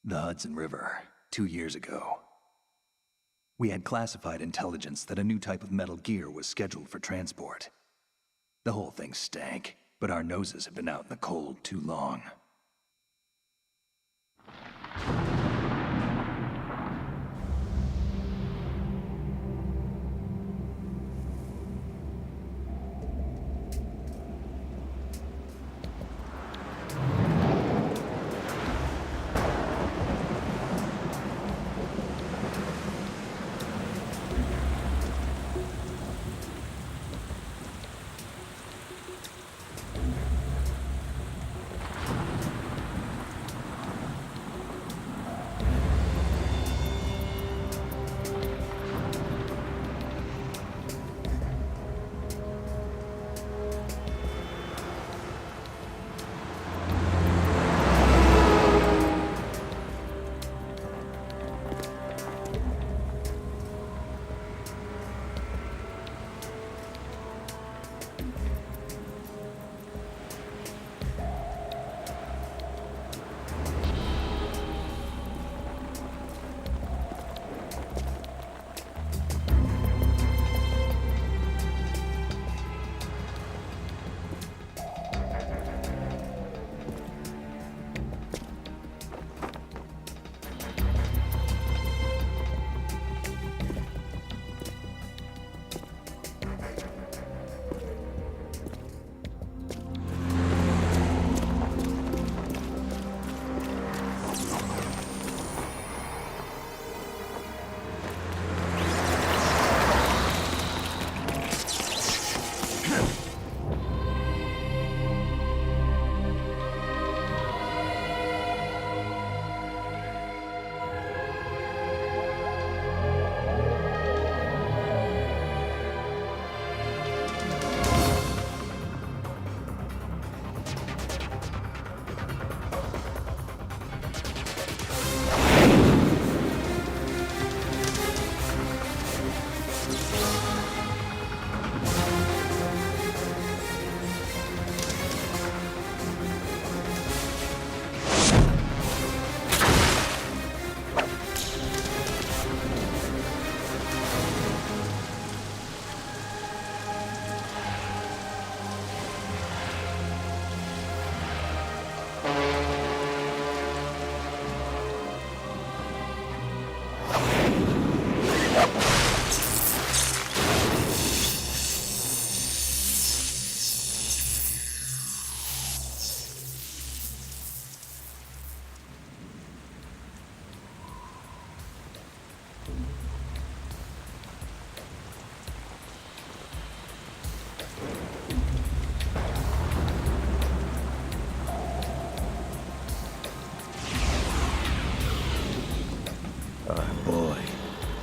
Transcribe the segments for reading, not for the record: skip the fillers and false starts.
The Hudson River, 2 years ago. We had classified intelligence that a new type of metal gear was scheduled for transport. The whole thing stank, but our noses had been out in the cold too long.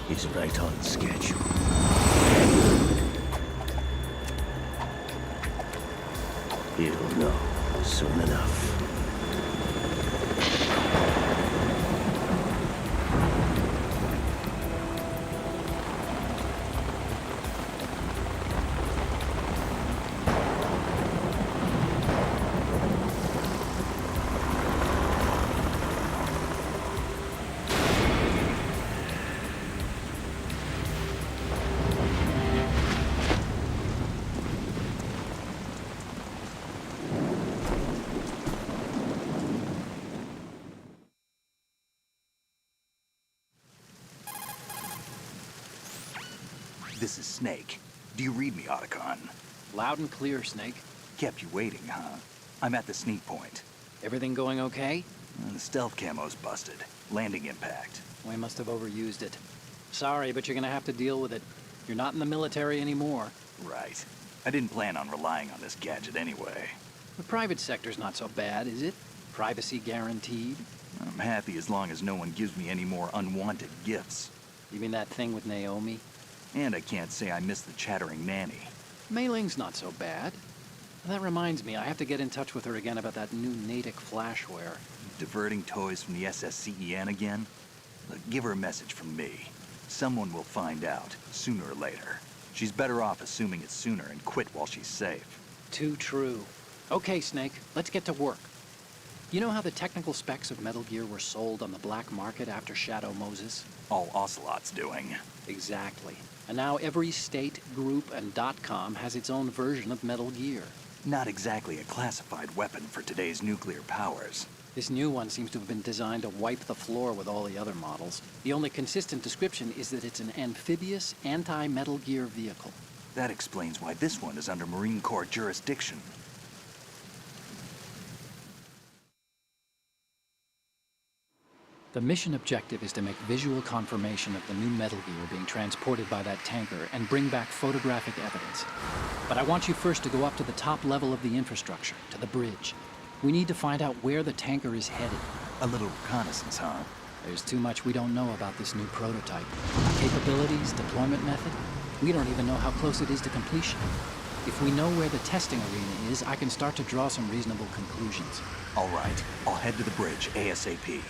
He's right on schedule. He'll know soon enough. This is Snake. Do you read me, Otacon? Loud and clear, Snake. Kept you waiting, huh? I'm at the sneak point. Everything going okay? The stealth camo's busted. Landing impact. We must have overused it. Sorry, but you're gonna have to deal with it. You're not in the military anymore. Right. I didn't plan on relying on this gadget anyway. The private sector's not so bad, is it? Privacy guaranteed? I'm happy as long as no one gives me any more unwanted gifts. You mean that thing with Naomi? And I can't say I miss the chattering nanny. Mei Ling's not so bad. That reminds me, I have to get in touch with her again about that new Natick flashware. Diverting toys from the SSCEN again? Look, give her a message from me. Someone will find out, sooner or later. She's better off assuming it's sooner and quit while she's safe. Too true. Okay, Snake, let's get to work. You know how the technical specs of Metal Gear were sold on the black market after Shadow Moses? All Ocelot's doing. Exactly. And now every state, group, and .com has its own version of Metal Gear. Not exactly a classified weapon for today's nuclear powers. This new one seems to have been designed to wipe the floor with all the other models. The only consistent description is that it's an amphibious, anti-Metal Gear vehicle. That explains why this one is under Marine Corps jurisdiction. The mission objective is to make visual confirmation of the new Metal Gear being transported by that tanker and bring back photographic evidence. But I want you first to go up to the top level of the infrastructure, to the bridge. We need to find out where the tanker is headed. A little reconnaissance, huh? There's too much we don't know about this new prototype. Capabilities, deployment method. We don't even know how close it is to completion. If we know where the testing arena is, I can start to draw some reasonable conclusions. All right, I'll head to the bridge ASAP.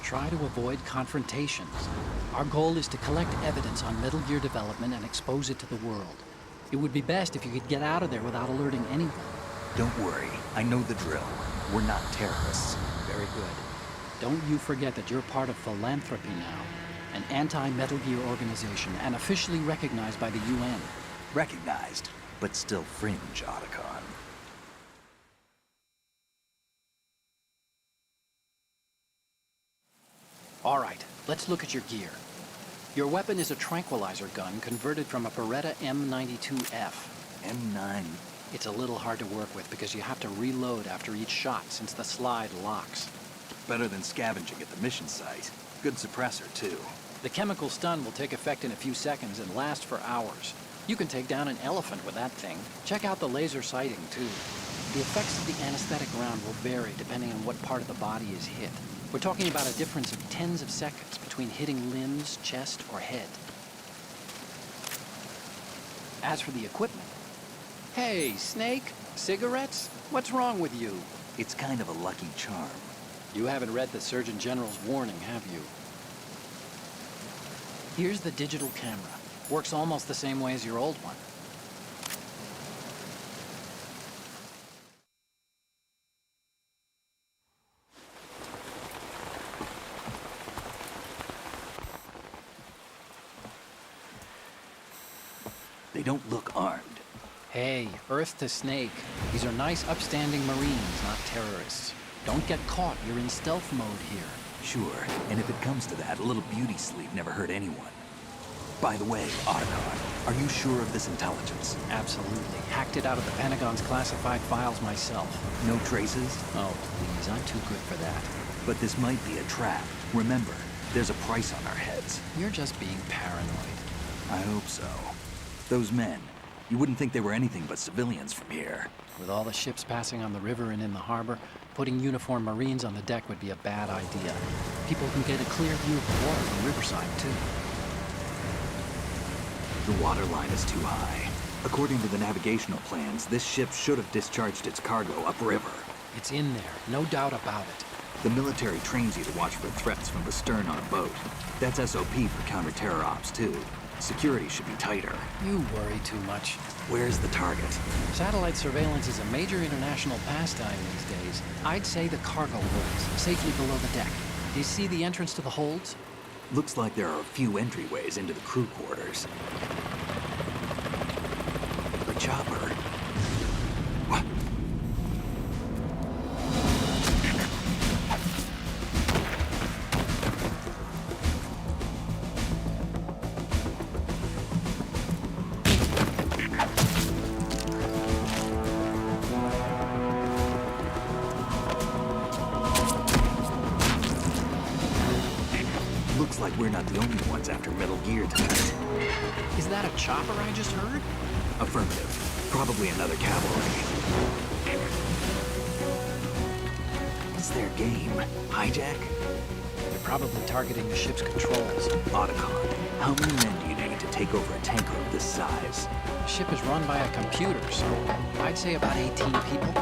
Try to avoid confrontations. Our goal is to collect evidence on Metal Gear development and expose it to the world. It would be best if you could get out of there without alerting anyone. Don't worry, I know the drill. We're not terrorists. Very good. Don't you forget that you're part of Philanthropy now, an anti-Metal Gear organization and officially recognized by the UN. Recognized, but still fringe, Otacon. All right, let's look at your gear. Your weapon is a tranquilizer gun converted from a Beretta M92F. M9. It's a little hard to work with because you have to reload after each shot since the slide locks. Better than scavenging at the mission site. Good suppressor, too. The chemical stun will take effect in a few seconds and last for hours. You can take down an elephant with that thing. Check out the laser sighting, too. The effects of the anesthetic round will vary depending on what part of the body is hit. We're talking about a difference of tens of seconds between hitting limbs, chest, or head. As for the equipment... Hey, Snake, cigarettes? What's wrong with you? It's kind of a lucky charm. You haven't read the Surgeon General's warning, have you? Here's the digital camera. Works almost the same way as your old one. They don't look armed. Hey, Earth to Snake. These are nice, upstanding Marines, not terrorists. Don't get caught. You're in stealth mode here. Sure, and if it comes to that, a little beauty sleep never hurt anyone. By the way, Otacon, are you sure of this intelligence? Absolutely. Hacked it out of the Pentagon's classified files myself. No traces? Oh, please, I'm too good for that. But this might be a trap. Remember, there's a price on our heads. You're just being paranoid. I hope so. Those men, you wouldn't think they were anything but civilians from here. With all the ships passing on the river and in the harbor, putting uniformed Marines on the deck would be a bad idea. People can get a clear view of the water from Riverside, too. The water line is too high. According to the navigational plans, this ship should have discharged its cargo upriver. It's in there, no doubt about it. The military trains you to watch for threats from the stern on a boat. That's SOP for counter-terror ops, too. Security should be tighter. You worry too much. Where's the target? Satellite surveillance is a major international pastime these days. I'd say the cargo holds, safely below the deck. Do you see the entrance to the holds? Looks like there are a few entryways into the crew quarters. The chopper. What? Looks like we're not the only ones after Metal Gear tonight. Is that a chopper I just heard? Affirmative. Probably another cavalry. What's their game? Hijack? They're probably targeting the ship's controls. Otacon, how many men do you need to take over a tanker of this size? The ship is run by a computer, so I'd say about 18 people.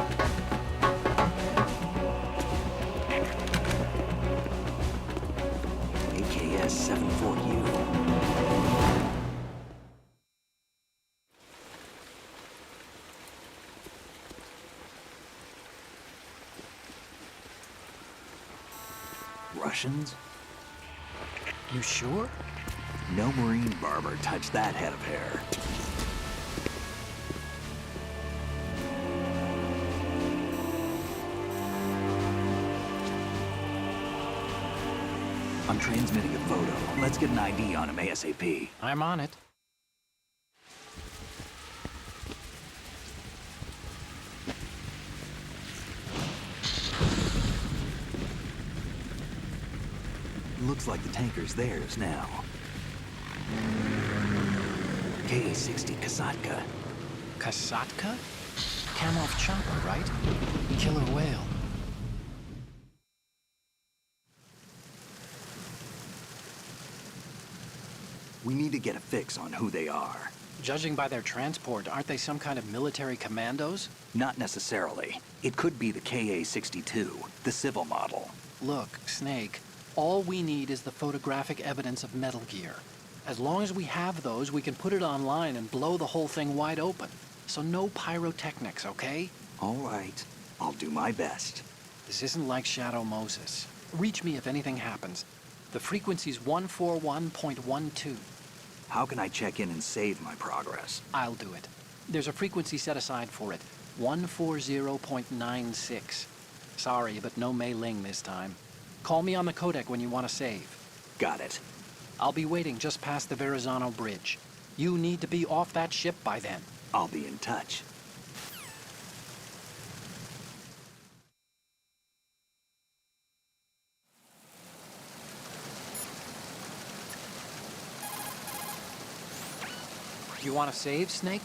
AKS 74U. Russians? You sure? No Marine barber touched that head of hair. I'm transmitting a photo. Let's get an ID on him ASAP. I'm on it. Looks like the tanker's theirs now. KA-60 Kasatka. Kasatka? Kamov chopper, right? Killer whale. We need to get a fix on who they are. Judging by their transport, aren't they some kind of military commandos? Not necessarily. It could be the KA-62, the civil model. Look, Snake, all we need is the photographic evidence of Metal Gear. As long as we have those, we can put it online and blow the whole thing wide open. So no pyrotechnics, okay? All right. I'll do my best. This isn't like Shadow Moses. Reach me if anything happens. The frequency's 141.12. How can I check in and save my progress? I'll do it. There's a frequency set aside for it. 140.96. Sorry, but no Mei Ling this time. Call me on the codec when you want to save. Got it. I'll be waiting just past the Verrazano Bridge. You need to be off that ship by then. I'll be in touch. You want to save, Snake?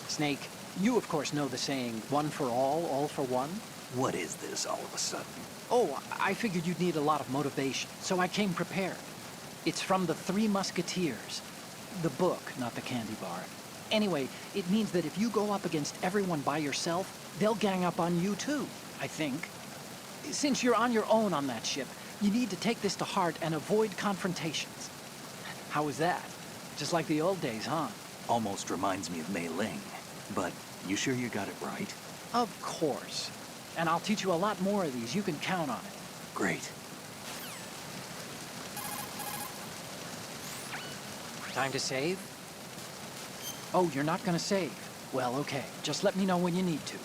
Snake, you of course know the saying, one for all for one? What is this all of a sudden? Oh, I figured you'd need a lot of motivation, so I came prepared. It's from the Three Musketeers. The book, not the candy bar. Anyway, it means that if you go up against everyone by yourself, they'll gang up on you too, I think. Since you're on your own on that ship, you need to take this to heart and avoid confrontations. How was that? Just like the old days, huh? Almost reminds me of Mei Ling. But you sure you got it right? Of course. And I'll teach you a lot more of these. You can count on it. Great. Time to save? Oh, you're not gonna save? Well, okay. Just let me know when you need to.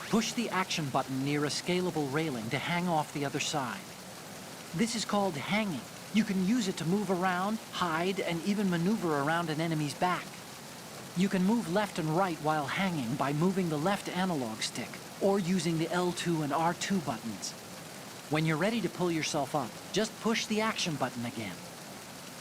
Push the action button near a scalable railing to hang off the other side. This is called hanging. You can use it to move around, hide, and even maneuver around an enemy's back. You can move left and right while hanging by moving the left analog stick, or using the L2 and R2 buttons. When you're ready to pull yourself up, just push the action button again.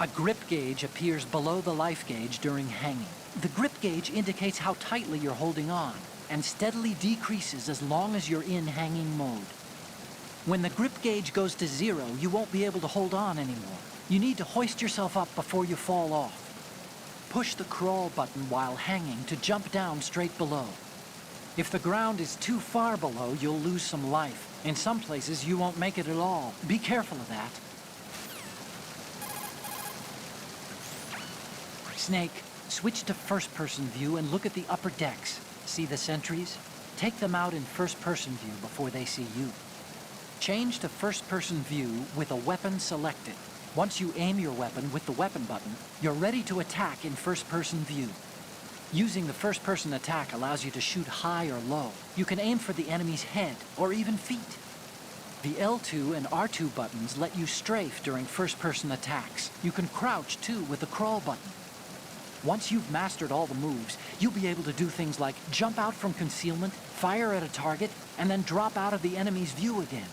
A grip gauge appears below the life gauge during hanging. The grip gauge indicates how tightly you're holding on, and steadily decreases as long as you're in hanging mode. When the grip gauge goes to 0, you won't be able to hold on anymore. You need to hoist yourself up before you fall off. Push the crawl button while hanging to jump down straight below. If the ground is too far below, you'll lose some life. In some places, you won't make it at all. Be careful of that. Snake, switch to first-person view and look at the upper decks. See the sentries? Take them out in first-person view before they see you. Change to first-person view with a weapon selected. Once you aim your weapon with the weapon button, you're ready to attack in first-person view. Using the first-person attack allows you to shoot high or low. You can aim for the enemy's head or even feet. The L2 and R2 buttons let you strafe during first-person attacks. You can crouch too with the crawl button. Once you've mastered all the moves, you'll be able to do things like jump out from concealment, fire at a target, and then drop out of the enemy's view again.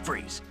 Freeze.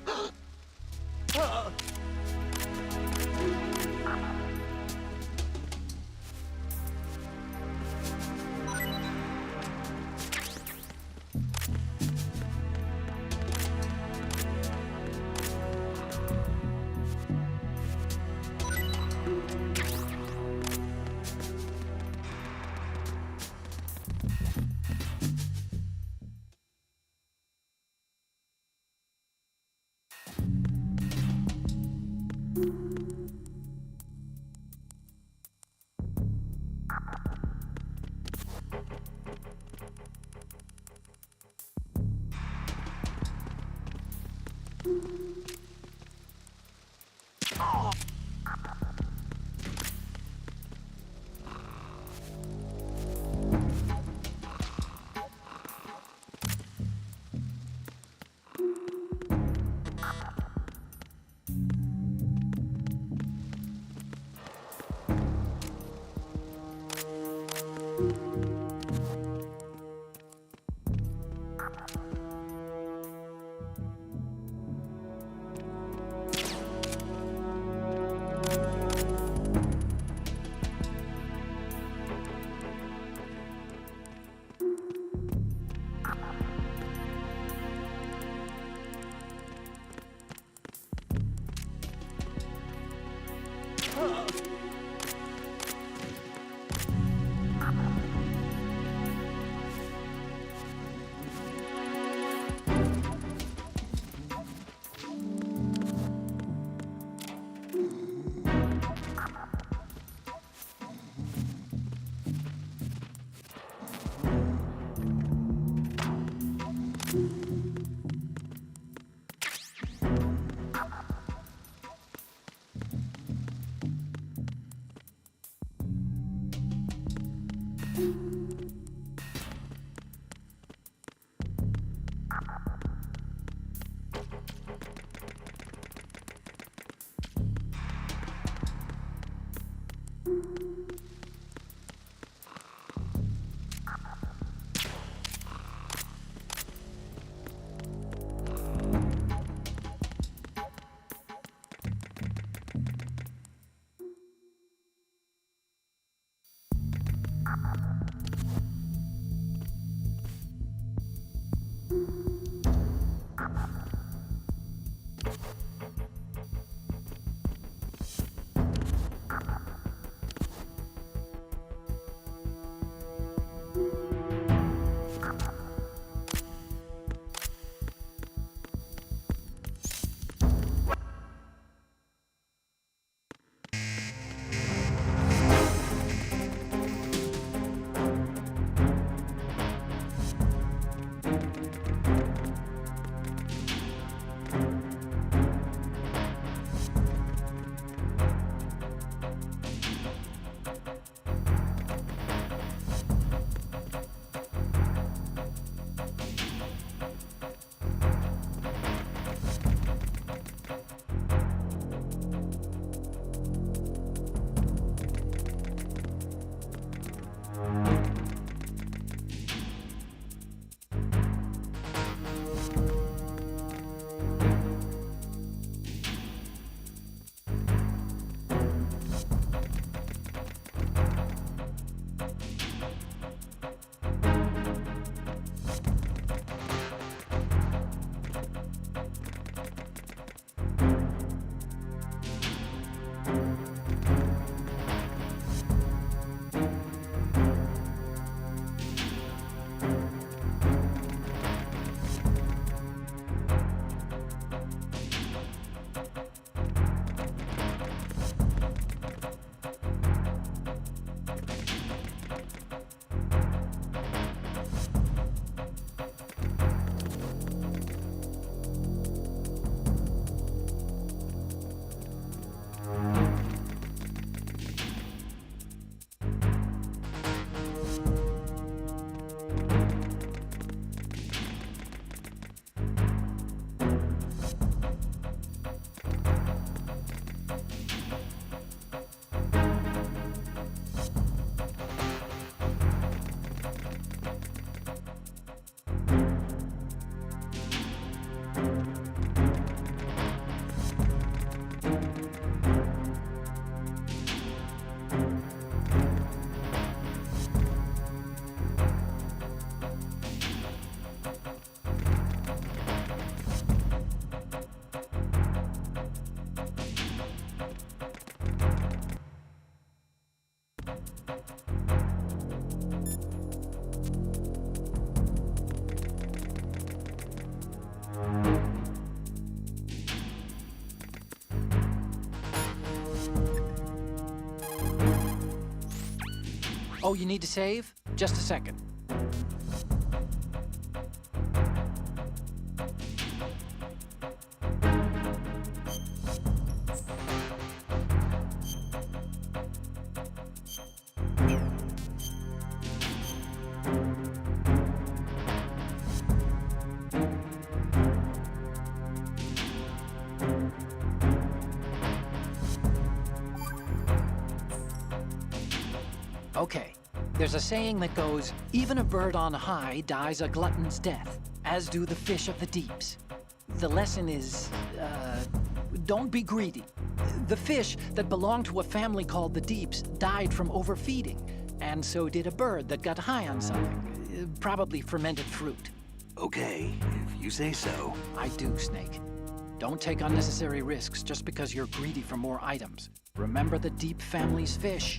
Oh, you need to save? Just a second. Okay, there's a saying that goes, even a bird on high dies a glutton's death, as do the fish of the deeps. The lesson is, don't be greedy. The fish that belonged to a family called the Deeps died from overfeeding, and so did a bird that got high on something, probably fermented fruit. Okay, if you say so. I do, Snake. Don't take unnecessary risks just because you're greedy for more items. Remember the Deep family's fish.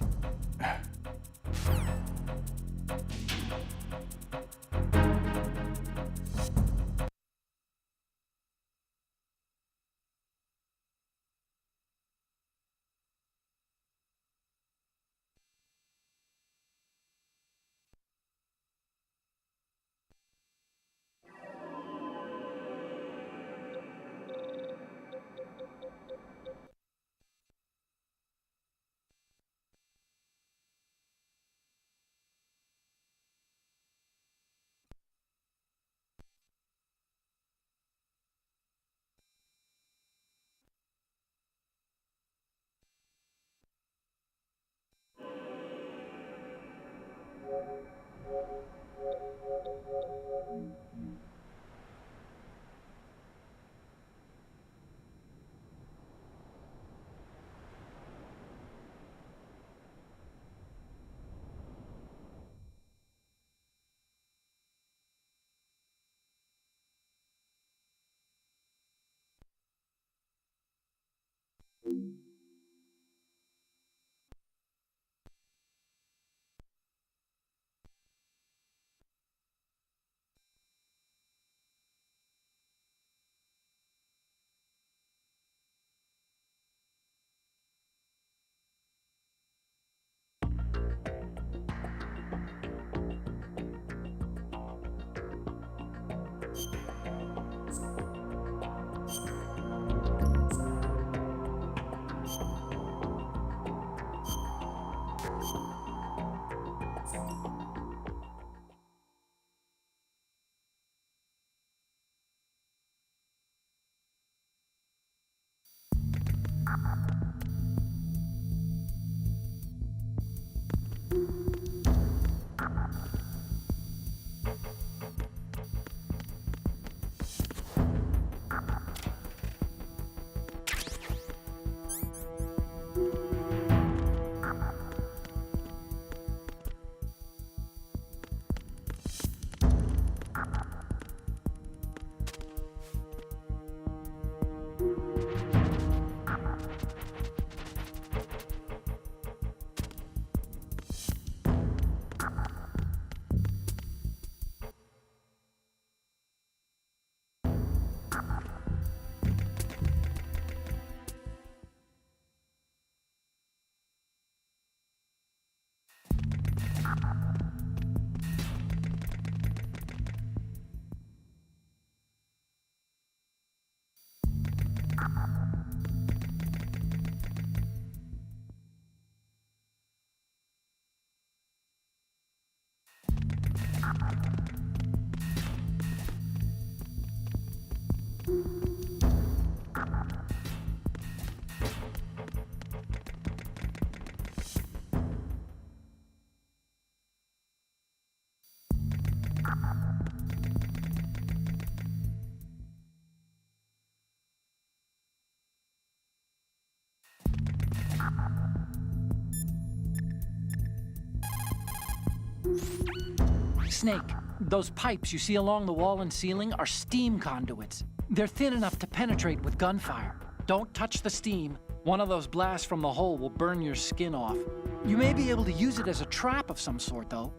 Snake, those pipes you see along the wall and ceiling are steam conduits. They're thin enough to penetrate with gunfire. Don't touch the steam. One of those blasts from the hole will burn your skin off. You may be able to use it as a trap of some sort, though.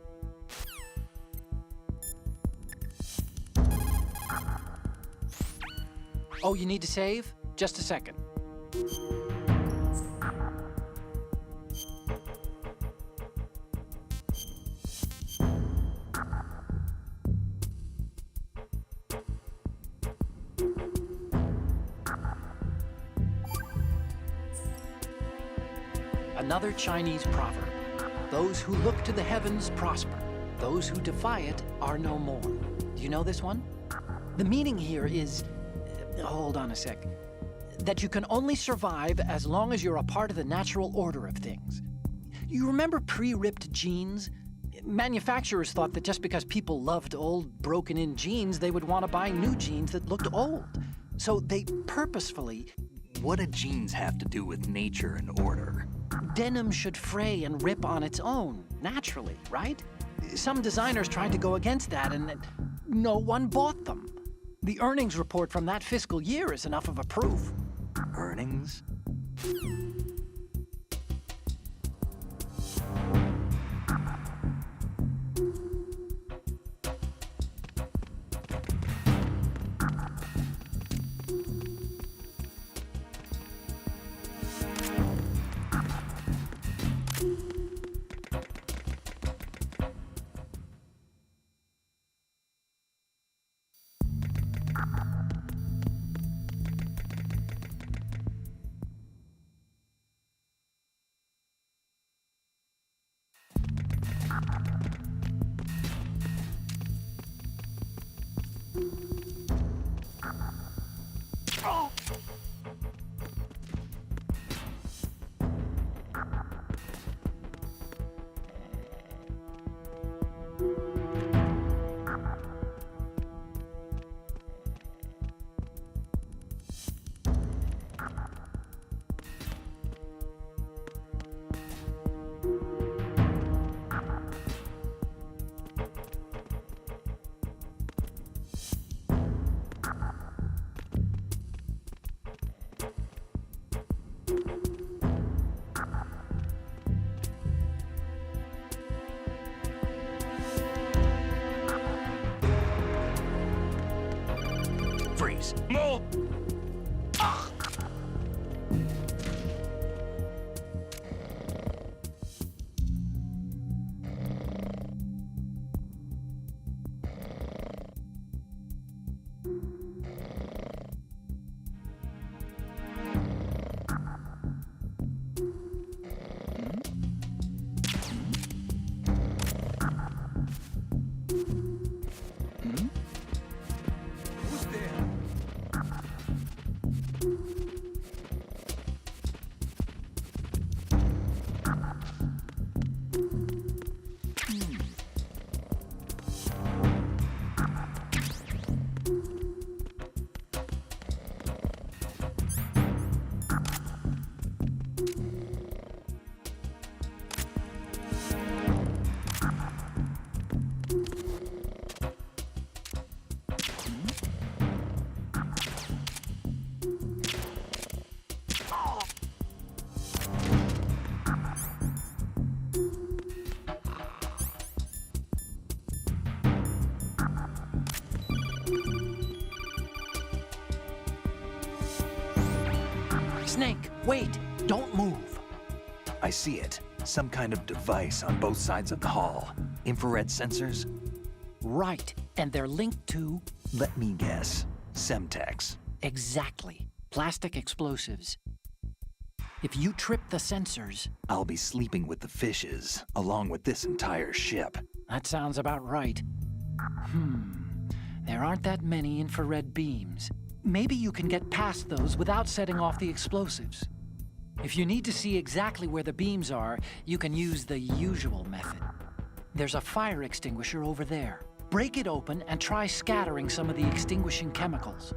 Oh, you need to save? Just a second. another Chinese proverb. Those who look to the heavens prosper. Those who defy it are no more. Do you know this one? The meaning here is, hold on a sec, that you can only survive as long as you're a part of the natural order of things. You remember pre-ripped jeans? Manufacturers thought that just because people loved old, broken-in jeans, they would want to buy new jeans that looked old. So they purposefully... What do jeans have to do with nature and order? Denim should fray and rip on its own, naturally, right? Some designers tried to go against that, and no one bought them. The earnings report from that fiscal year is enough of a proof. Earnings? Freeze. More! Snake, wait! Don't move! I see it. Some kind of device on both sides of the hall. Infrared sensors? Right, and they're linked to... Let me guess. Semtex. Exactly. Plastic explosives. If you trip the sensors... I'll be sleeping with the fishes, along with this entire ship. That sounds about right. There aren't that many infrared beams. Maybe you can get past those without setting off the explosives. If you need to see exactly where the beams are, you can use the usual method. There's a fire extinguisher over there. Break it open and try scattering some of the extinguishing chemicals.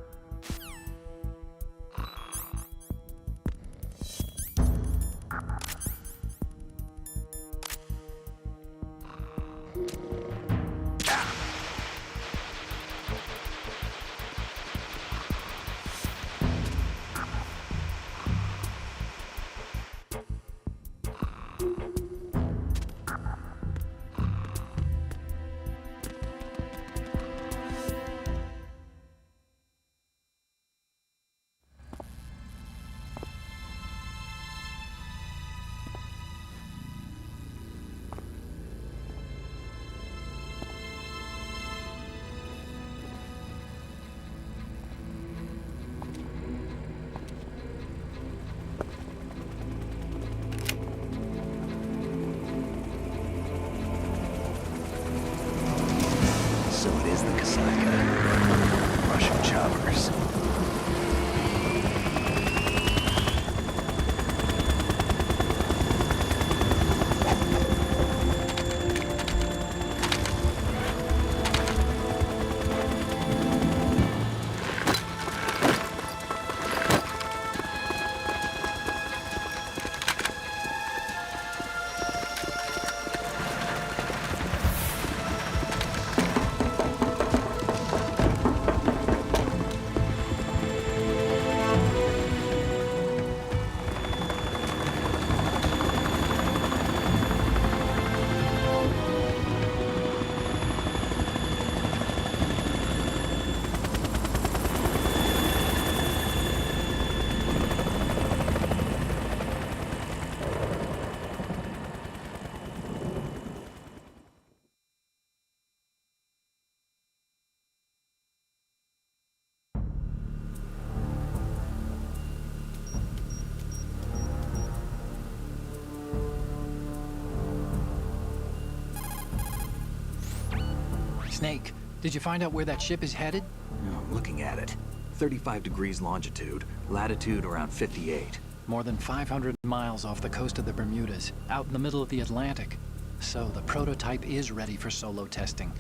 Snake, did you find out where that ship is headed? I'm looking at it. 35 degrees longitude, latitude around 58. More than 500 miles off the coast of the Bermudas, out in the middle of the Atlantic. So the prototype is ready for solo testing.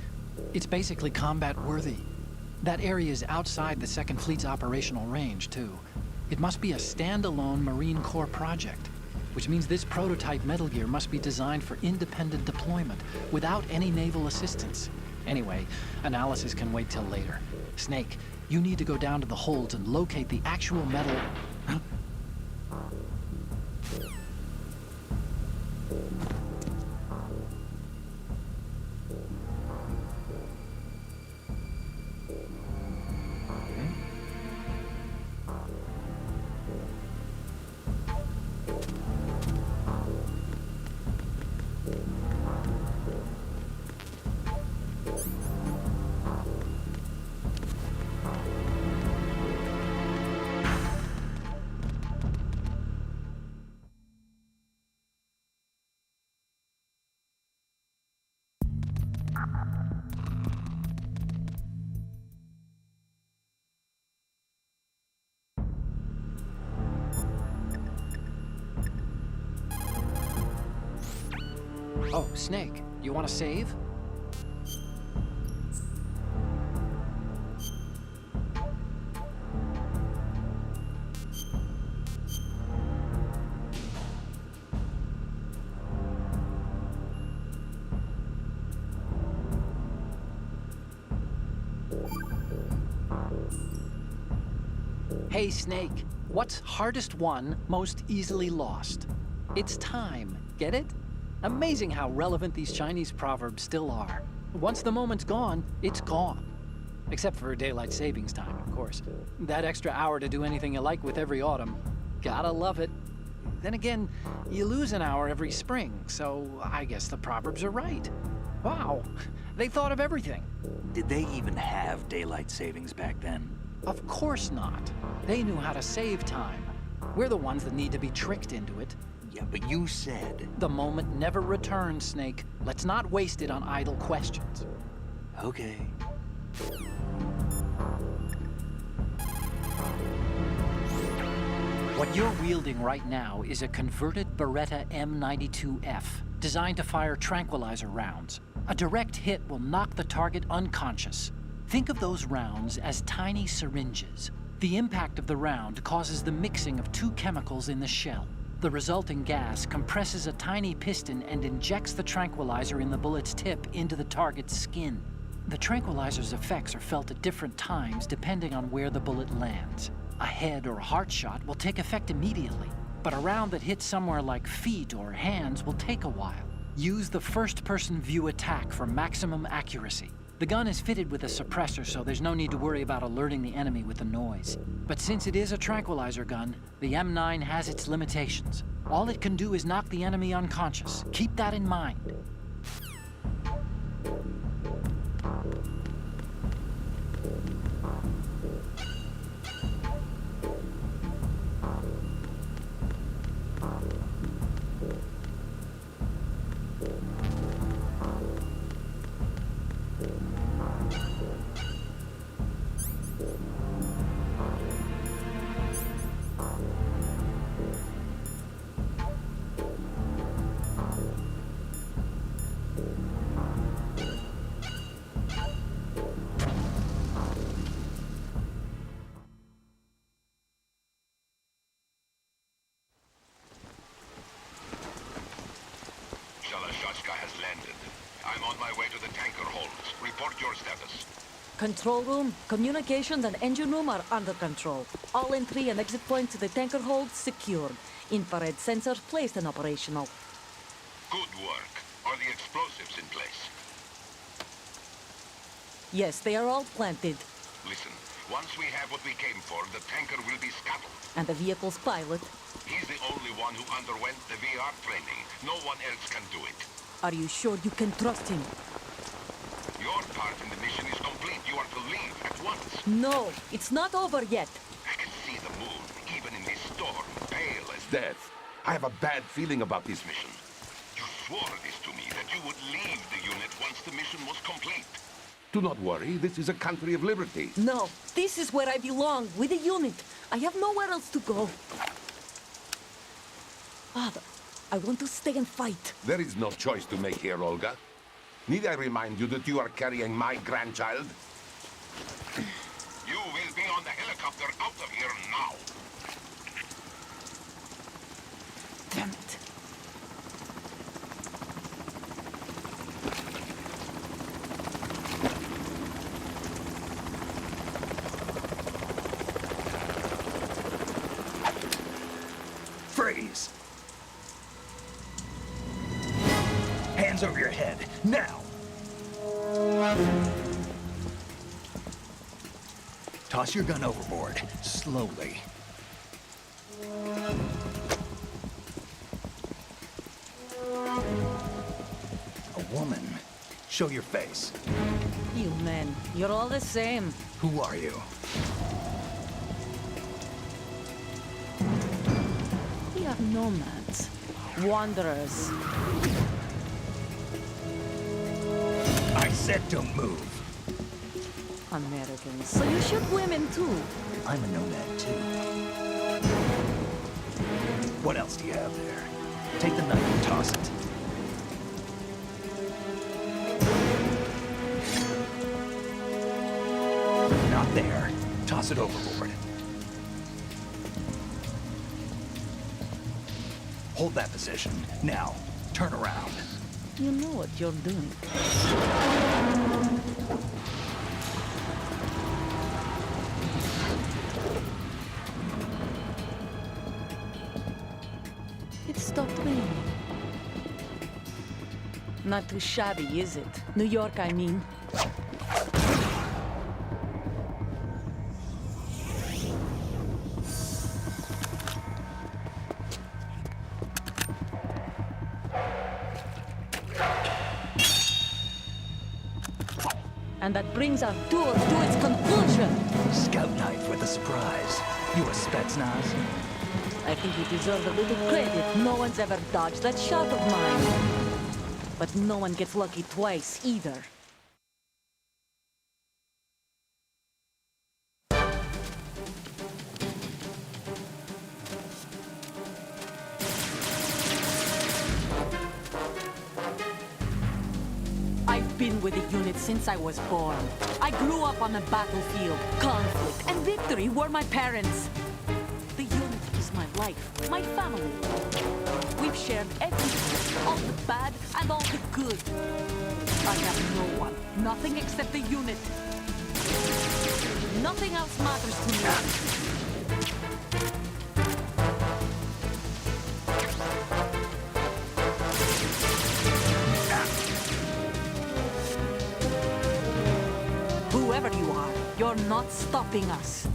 It's basically combat-worthy. That area is outside the Second Fleet's operational range, too. It must be a standalone Marine Corps project, which means this prototype Metal Gear must be designed for independent deployment, without any naval assistance. Anyway, analysis can wait till later. Snake, you need to go down to the holds and locate the actual metal... Huh? Oh, Snake, you want to save? Hey, Snake, what's hardest won, most easily lost? It's time, get it? Amazing how relevant these Chinese proverbs still are. Once the moment's gone, it's gone. Except for daylight savings time, of course. That extra hour to do anything you like with every autumn. Gotta love it. Then again, you lose an hour every spring, so I guess the proverbs are right. Wow, they thought of everything. Did they even have daylight savings back then? Of course not. They knew how to save time. We're the ones that need to be tricked into it. Yeah, but you said... The moment never returns, Snake. Let's not waste it on idle questions. Okay. What you're wielding right now is a converted Beretta M92F, designed to fire tranquilizer rounds. A direct hit will knock the target unconscious. Think of those rounds as tiny syringes. The impact of the round causes the mixing of two chemicals in the shell. The resulting gas compresses a tiny piston and injects the tranquilizer in the bullet's tip into the target's skin. The tranquilizer's effects are felt at different times depending on where the bullet lands. A head or heart shot will take effect immediately, but a round that hits somewhere like feet or hands will take a while. Use the first-person view attack for maximum accuracy. The gun is fitted with a suppressor, so there's no need to worry about alerting the enemy with the noise. But since it is a tranquilizer gun, the M9 has its limitations. All it can do is knock the enemy unconscious. Keep that in mind. has landed. I'm on my way to the tanker holds. Report your status. Control room, communications, and engine room are under control. All entry and exit points to the tanker hold secured. Infrared sensors placed and operational. Good work. Are the explosives in place? Yes, they are all planted. Listen, once we have what we came for, the tanker will be scuttled. And the vehicle's pilot. He's the only one who underwent the VR training. No one else can do it. Are you sure you can trust him? Your part in the mission is complete. You are to leave at once. No, it's not over yet. I can see the moon, even in this storm, pale as death. I have a bad feeling about this mission. You swore this to me, that you would leave the unit once the mission was complete. Do not worry, this is a country of liberty. No, this is where I belong, with the unit. I have nowhere else to go. Father, I want to stay and fight. There is no choice to make here, Olga. Need I remind you that you are carrying my grandchild? You will be on the helicopter out of here now. Damn it. Freeze! Hands over your head, now! Toss your gun overboard, slowly. A woman. Show your face. You men, you're all the same. Who are you? We are nomads, wanderers. I said don't move. Americans, so you shoot women too. I'm a nomad too. What else do you have there? Take the knife and toss it. Not there. Toss it overboard. Hold that position. Now, turn around. You know what you're doing. It stopped raining. Not too shabby, is it? New York, I mean. And that brings our tour to its conclusion. Scout knife with a surprise. You a Spetsnaz? I think you deserve a little credit. No one's ever dodged that shot of mine. But no one gets lucky twice, either. I've been with the unit since I was born. I grew up on the battlefield. Conflict and victory were my parents. The unit is my life, my family. We've shared everything, all the bad and all the good. I have no one, nothing except the unit. Nothing else matters to me. Whoever you are, you're not stopping us.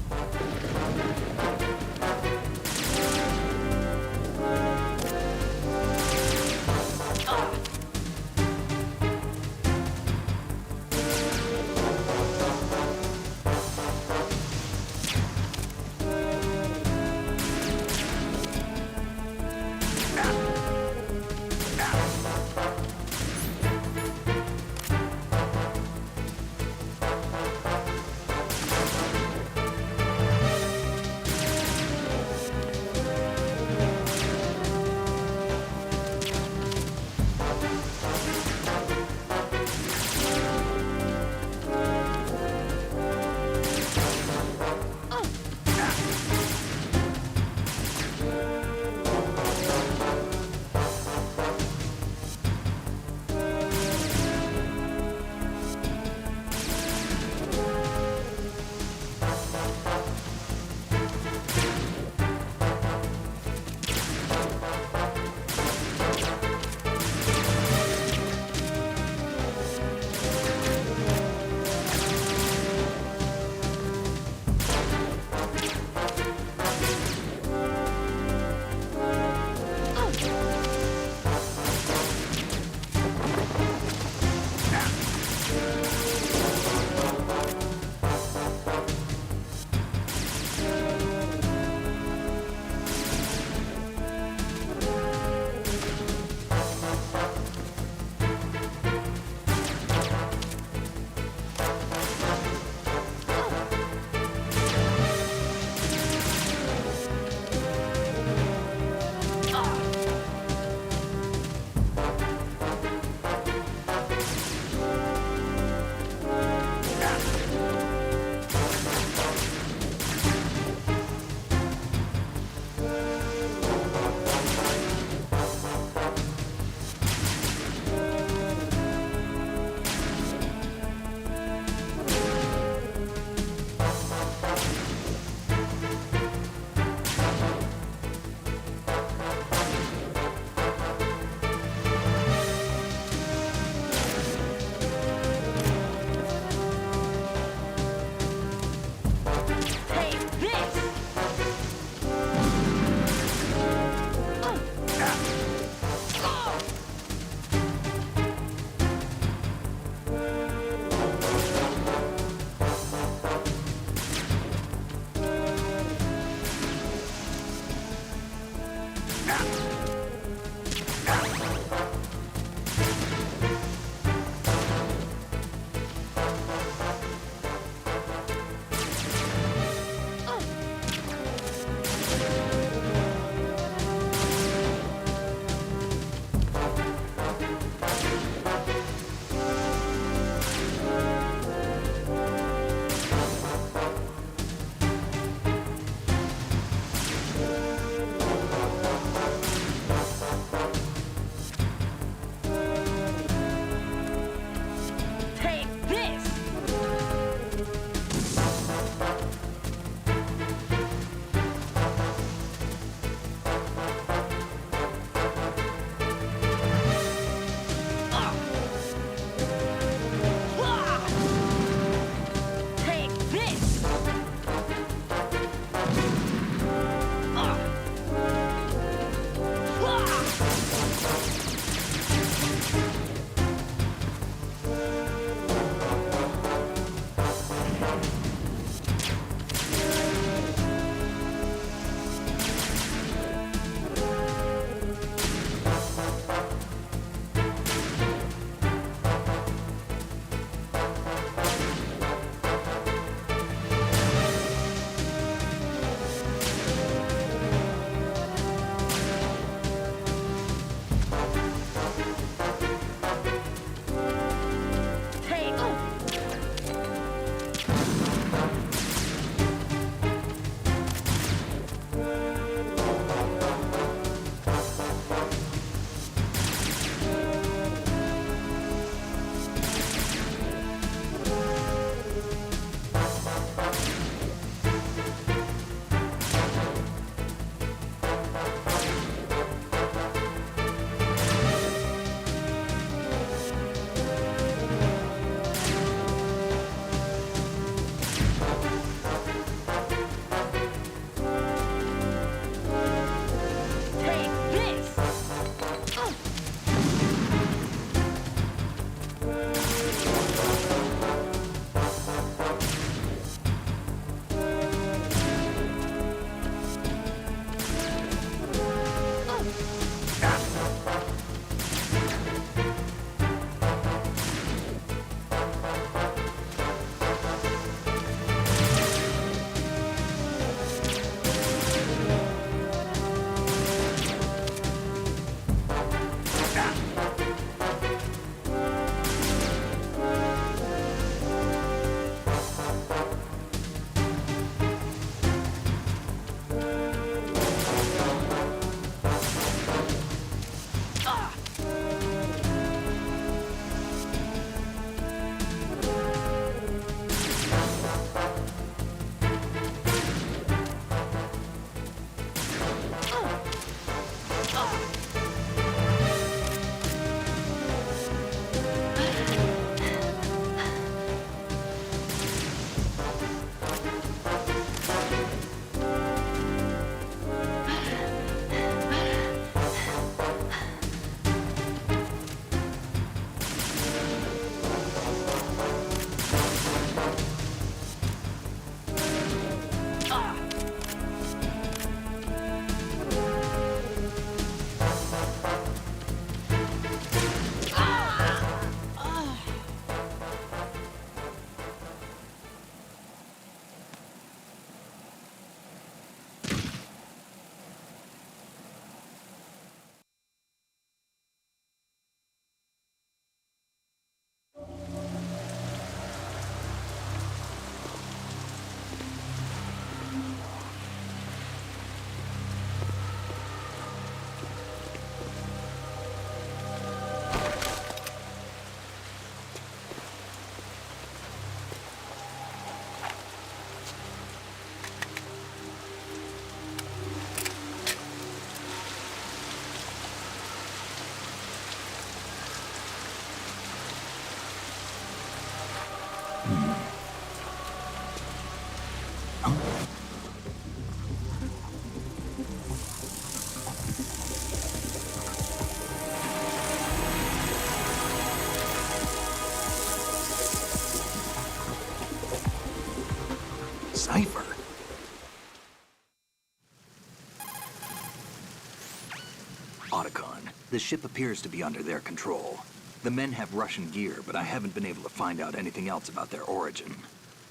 The ship appears to be under their control. The men have Russian gear, but I haven't been able to find out anything else about their origin.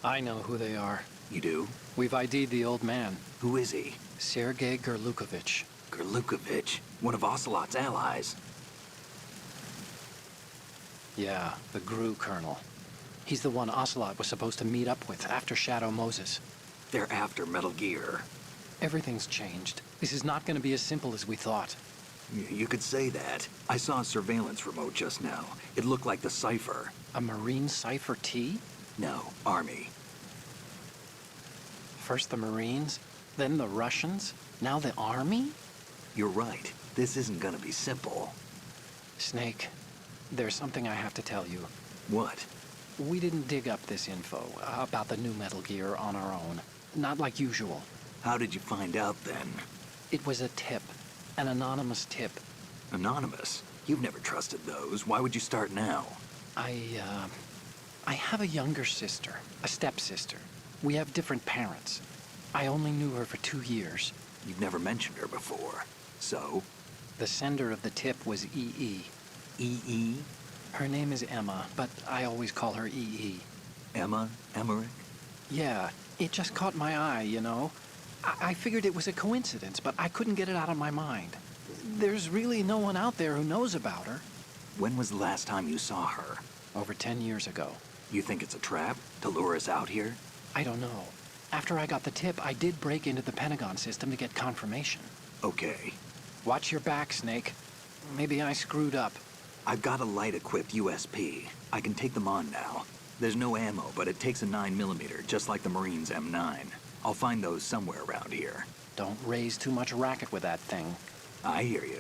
I know who they are. You do? We've ID'd the old man, Who is he? Sergei Gerlukovich. Gerlukovich, one of Ocelot's allies. Yeah, the GRU colonel. He's the one Ocelot was supposed to meet up with after Shadow Moses. They're after Metal Gear. Everything's changed. This is not going to be as simple as we thought. You could say that. I saw a surveillance remote just now. It looked like the Cypher. A Marine Cipher T? No, Army. First the Marines, then the Russians, now the Army? You're right. This isn't gonna be simple. Snake, there's something I have to tell you. What? We didn't dig up this info about the new Metal Gear on our own. Not like usual. How did you find out then? It was a tip. An anonymous tip. Anonymous? You've never trusted those. Why would you start now? I have a younger sister, a stepsister. We have different parents. I only knew her for 2 years. You've never mentioned her before. So? The sender of the tip was EE. EE? Her name is Emma, but I always call her EE. Emma? Emmerich? Yeah, it just caught my eye, you know? I figured it was a coincidence, but I couldn't get it out of my mind. There's really no one out there who knows about her. When was the last time you saw her? Over 10 years ago. You think it's a trap? To lure us out here? I don't know. After I got the tip, I did break into the Pentagon system to get confirmation. Okay. Watch your back, Snake. Maybe I screwed up. I've got a light-equipped USP. I can take them on now. There's no ammo, but it takes a 9mm, just like the Marines' M9. I'll find those somewhere around here. Don't raise too much racket with that thing. I hear you.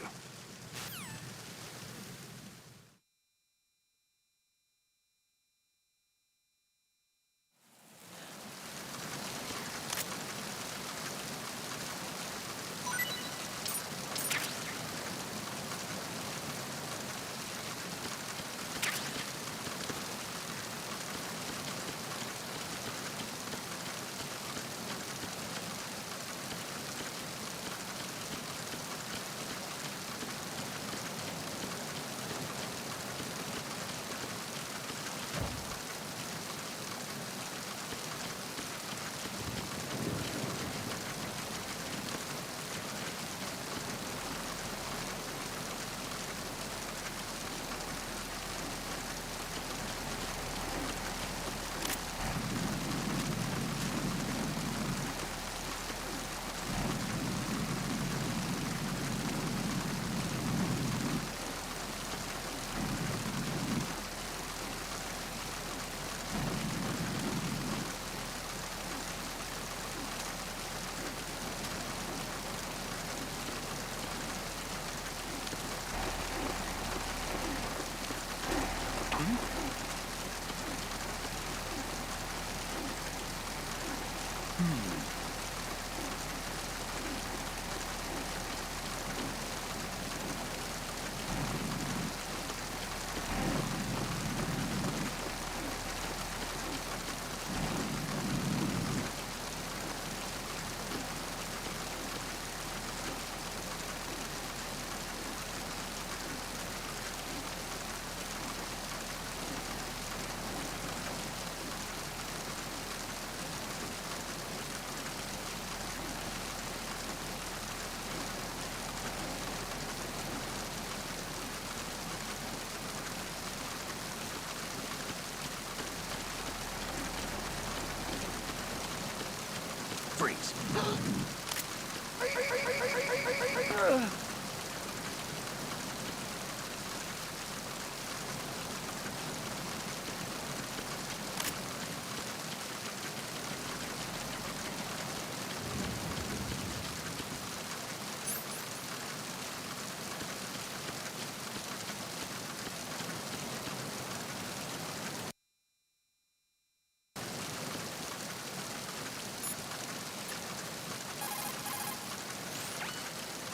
Freeze.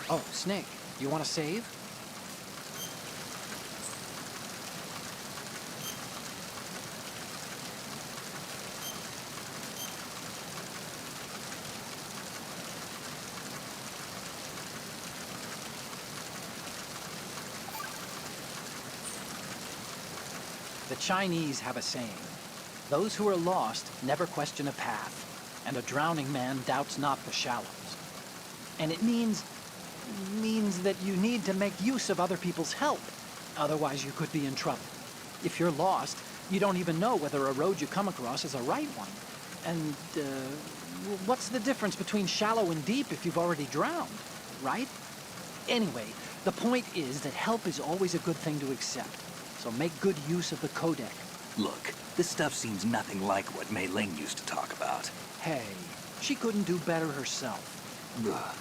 Oh, Snake, you want to save? The Chinese have a saying. Those who are lost never question a path, and a drowning man doubts not the shallows. And it means that you need to make use of other people's help. Otherwise, you could be in trouble. If you're lost, you don't even know whether a road you come across is a right one. And, what's the difference between shallow and deep if you've already drowned, right? Anyway, the point is that help is always a good thing to accept. So make good use of the codec. Look, this stuff seems nothing like what Mei Ling used to talk about. Hey, she couldn't do better herself. Ugh.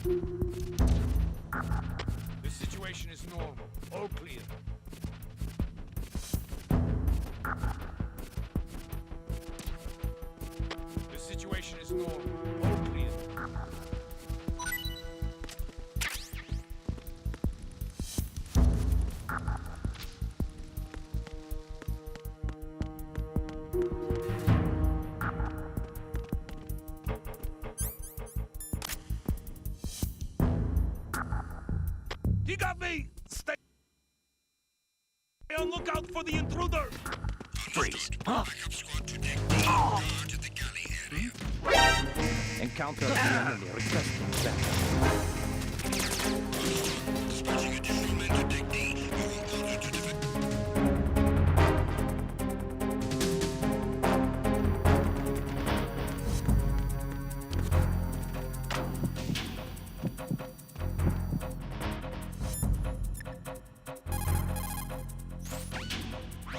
The situation is normal. All clear. The situation is normal. All clear. He got me! Stay on lookout for the intruder! Freeze. Encounter the enemy requesting backup.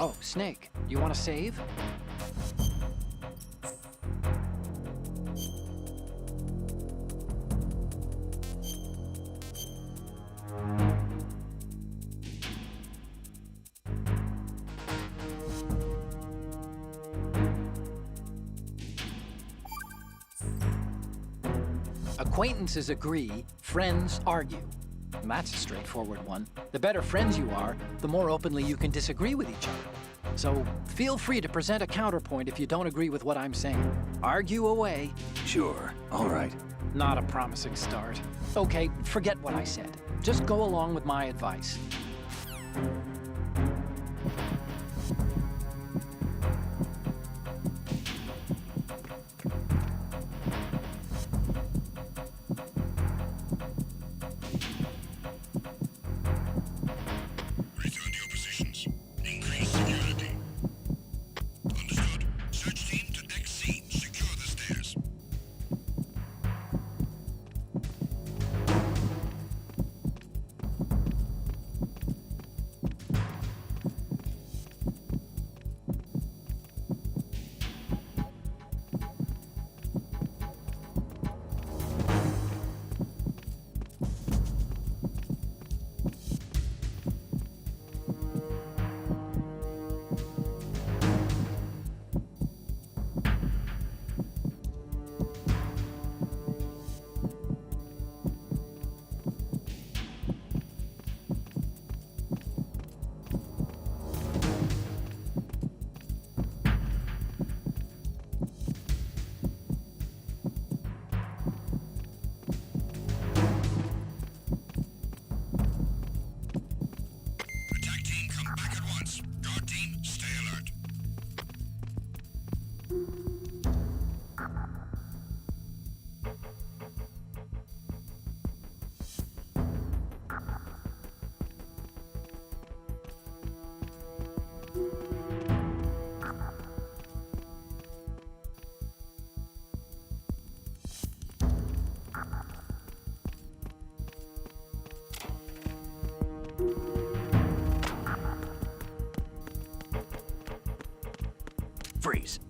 Oh, Snake, you want to save? Acquaintances agree, friends argue. And that's a straightforward one. The better friends you are, the more openly you can disagree with each other. So feel free to present a counterpoint if you don't agree with what I'm saying. Argue away. Sure, all right. Not a promising start. Okay, forget what I said. Just go along with my advice. Return to your positions. Increase security. Understood. Search team to deck C. Secure the stairs. Attack team, come back at once. Guard team, stay alert. Freeze.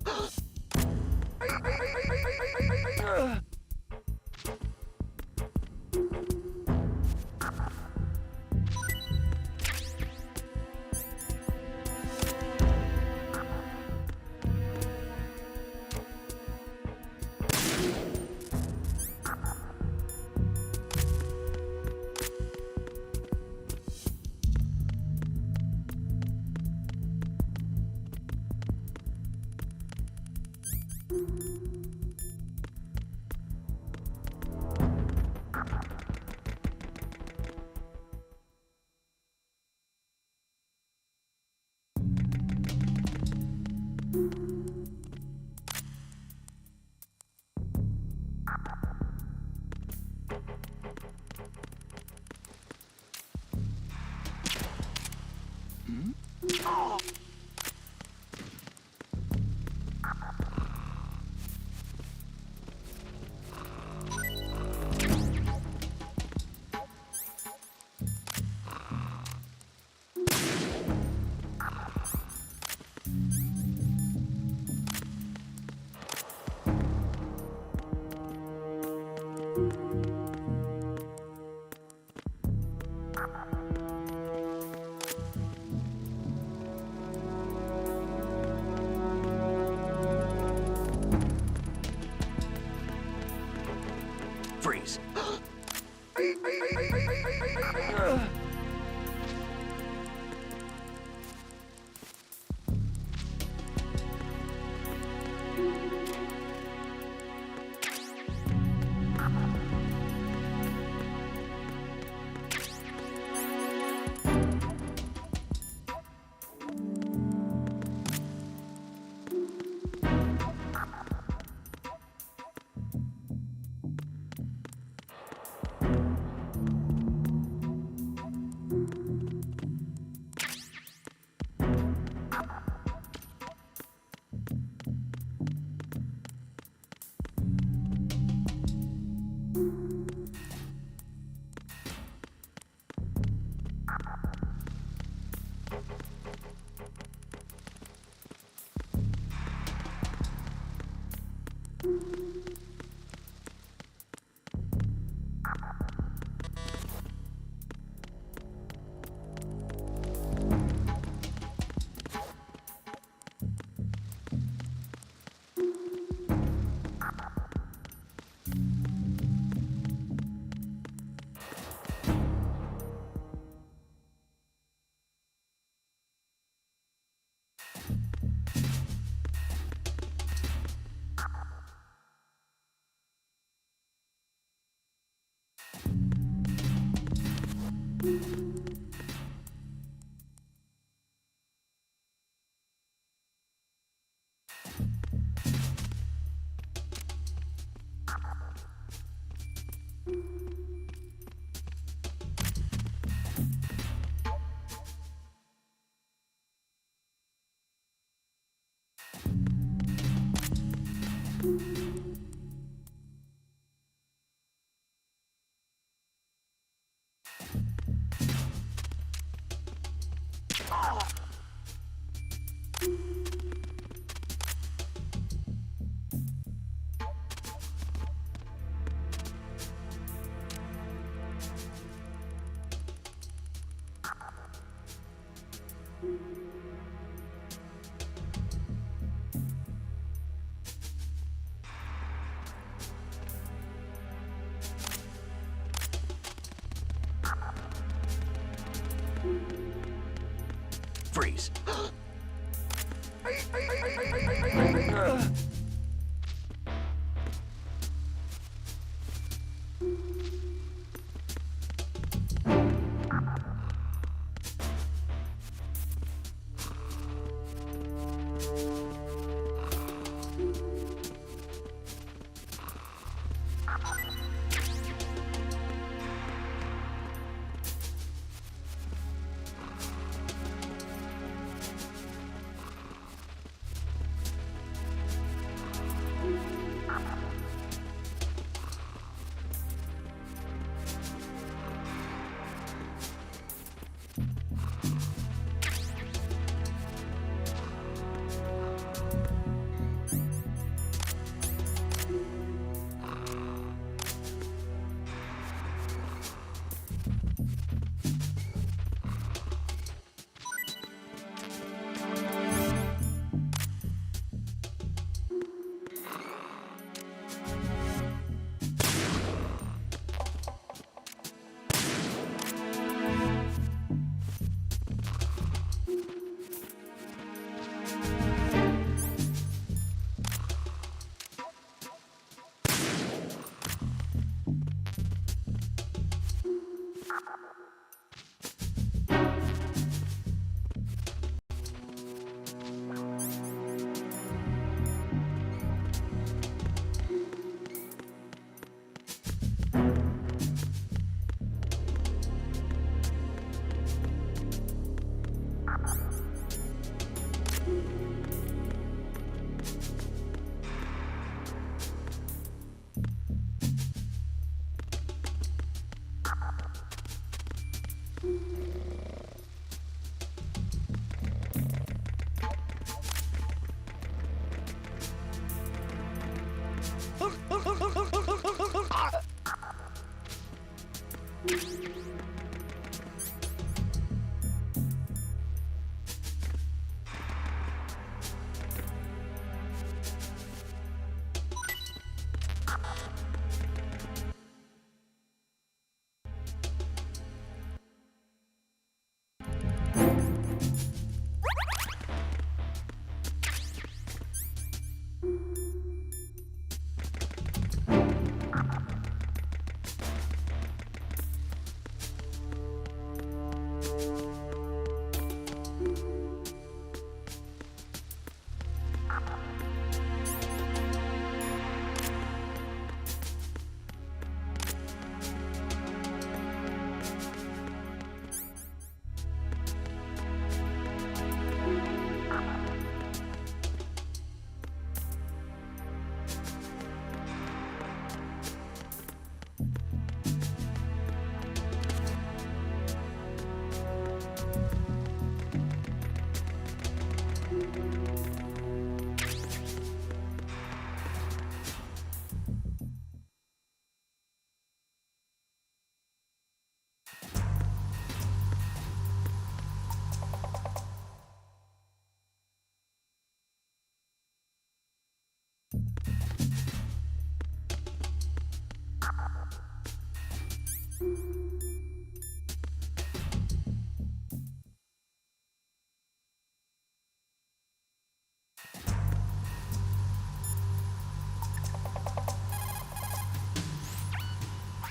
Freeze. Freeze.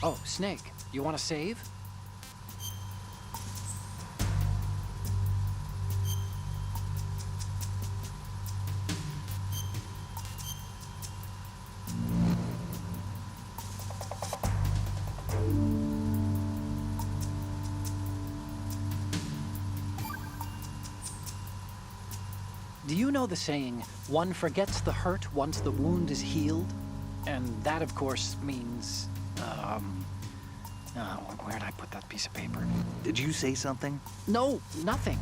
Oh, Snake, you want to save? Do you know the saying, one forgets the hurt once the wound is healed? And that, of course, means, where'd I put that piece of paper? Did you say something? No, nothing.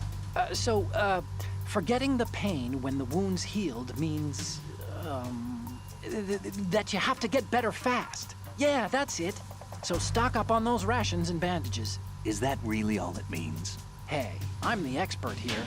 Forgetting the pain when the wound's healed means, that you have to get better fast. Yeah, that's it. So stock up on those rations and bandages. Is that really all it means? Hey, I'm the expert here.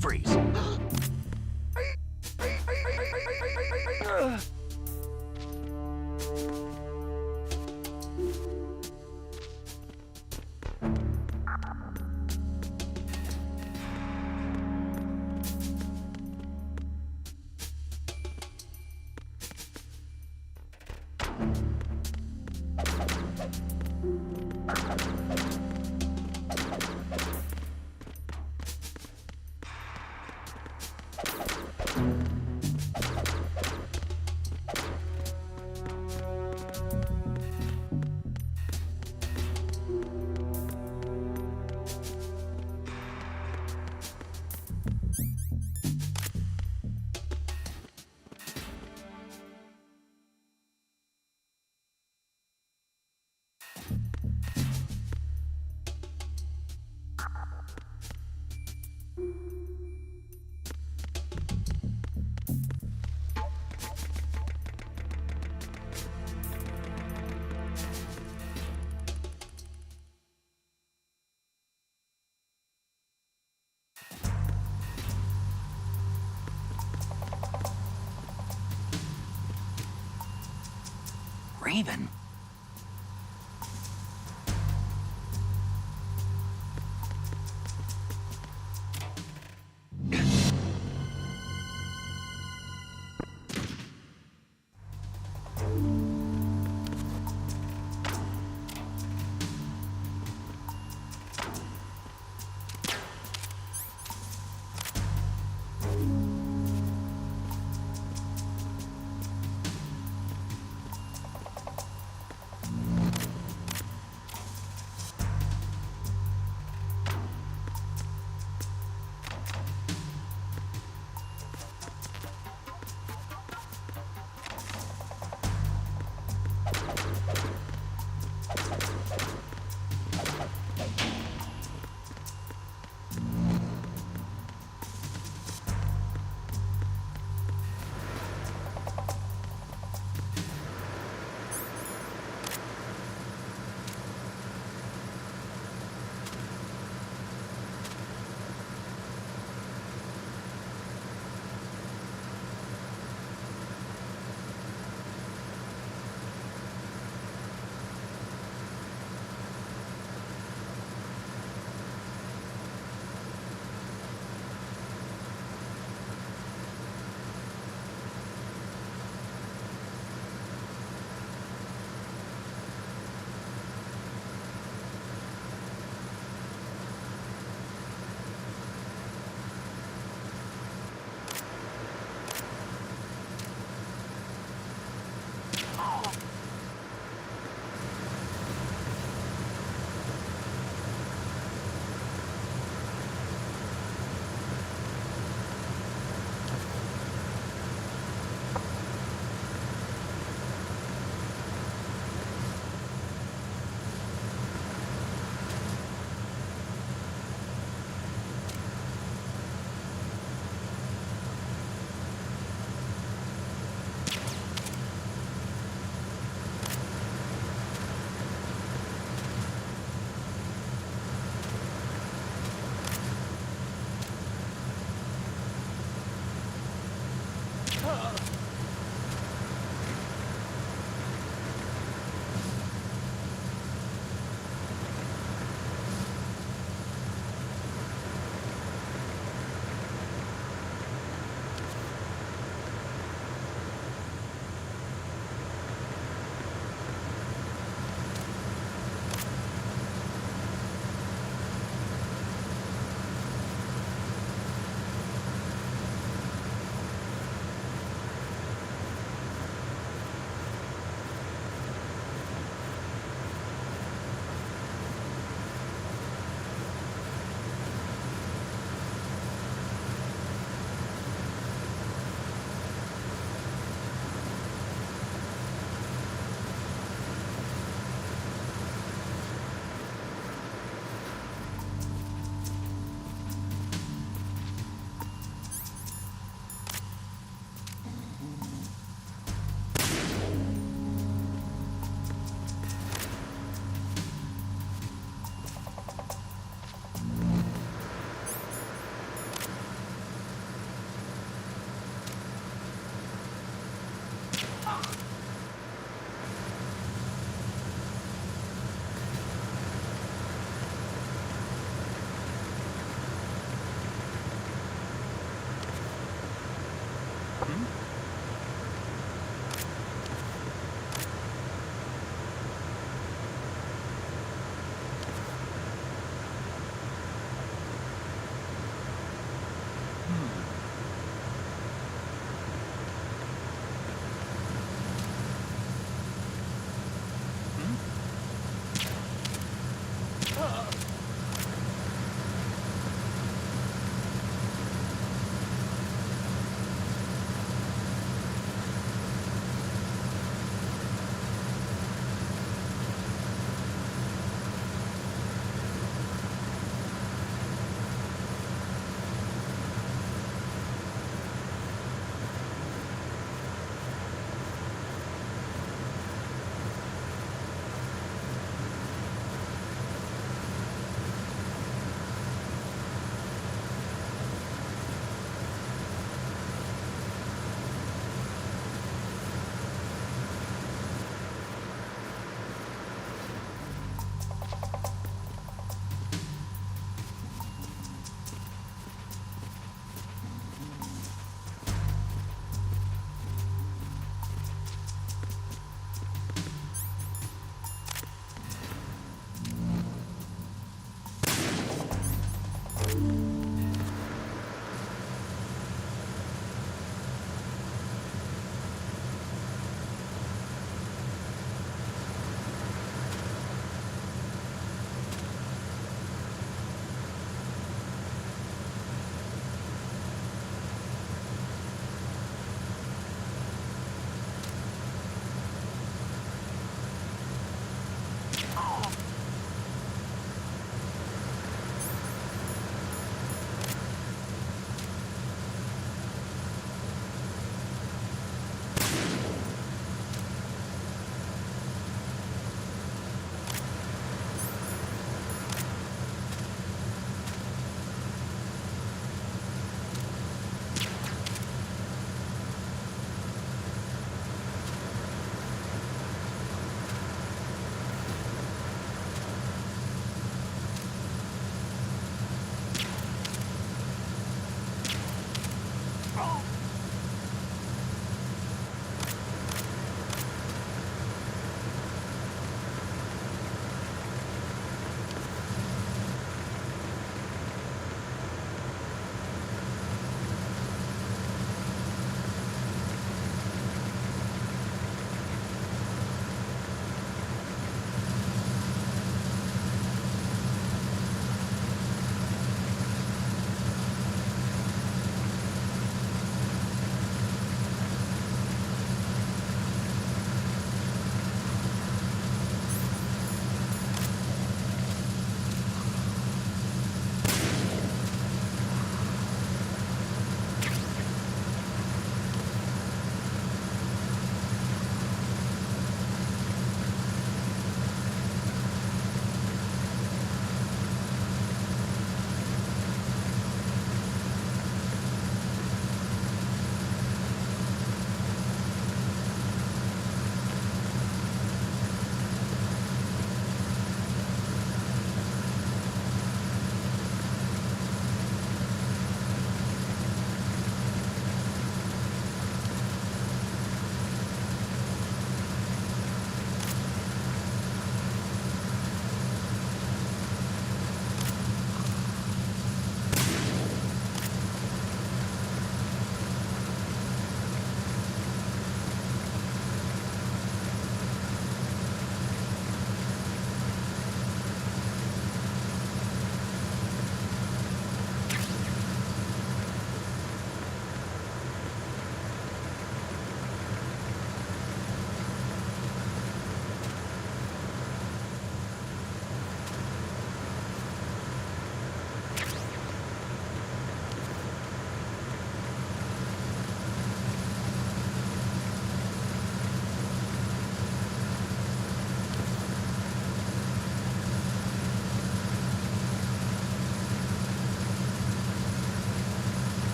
Freeze. Raven?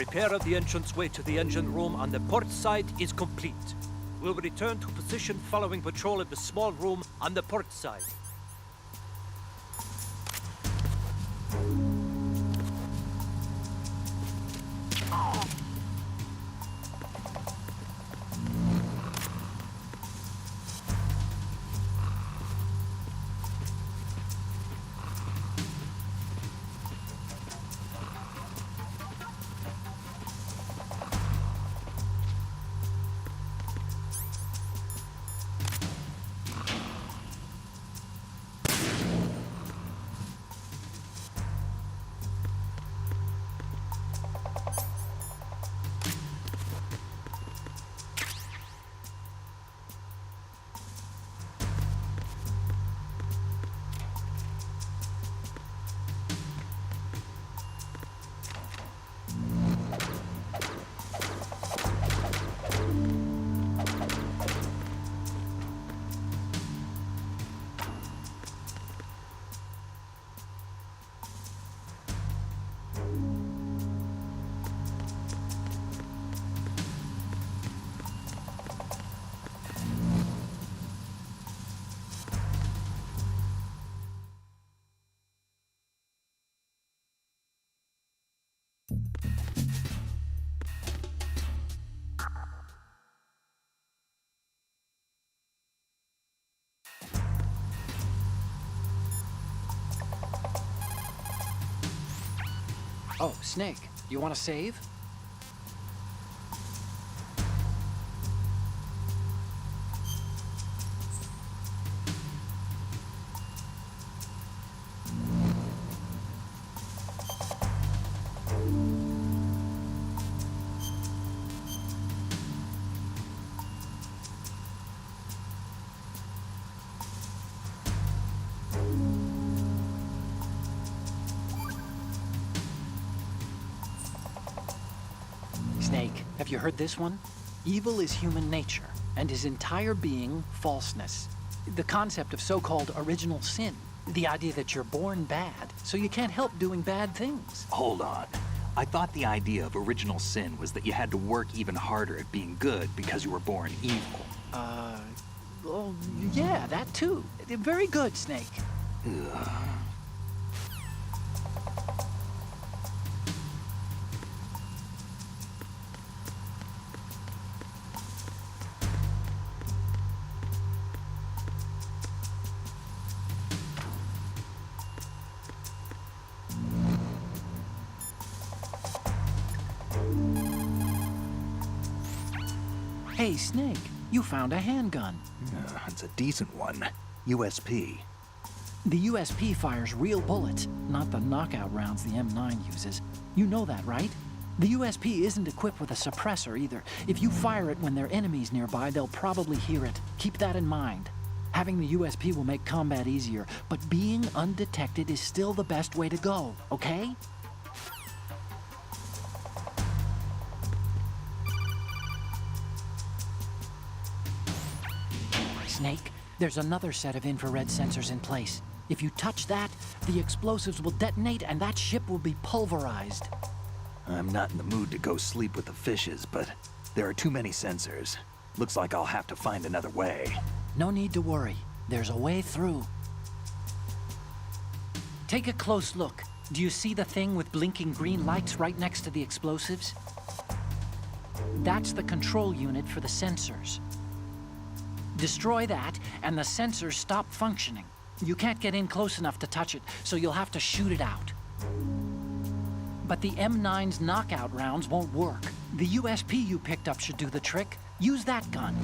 Repair of the entranceway to the engine room on the port side is complete. We'll return to position following patrol of the small room on the port side. Oh, Snake, you want to save? Snake, have you heard this one? Evil is human nature, and his entire being falseness. The concept of so-called original sin. The idea that you're born bad, so you can't help doing bad things. Hold on. I thought the idea of original sin was that you had to work even harder at being good because you were born evil. Oh, yeah, that too. Very good, Snake. Hey, Snake, you found a handgun. It's a decent one. USP. The USP fires real bullets, not the knockout rounds the M9 uses. You know that, right? The USP isn't equipped with a suppressor either. If you fire it when there are enemies nearby, they'll probably hear it. Keep that in mind. Having the USP will make combat easier, but being undetected is still the best way to go, okay? Snake, there's another set of infrared sensors in place. If you touch that, the explosives will detonate and that ship will be pulverized. I'm not in the mood to go sleep with the fishes, but there are too many sensors. Looks like I'll have to find another way. No need to worry. There's a way through. Take a close look. Do you see the thing with blinking green lights right next to the explosives? That's the control unit for the sensors. Destroy that, and the sensors stop functioning. You can't get in close enough to touch it, so you'll have to shoot it out. But the M9's knockout rounds won't work. The USP you picked up should do the trick. Use that gun.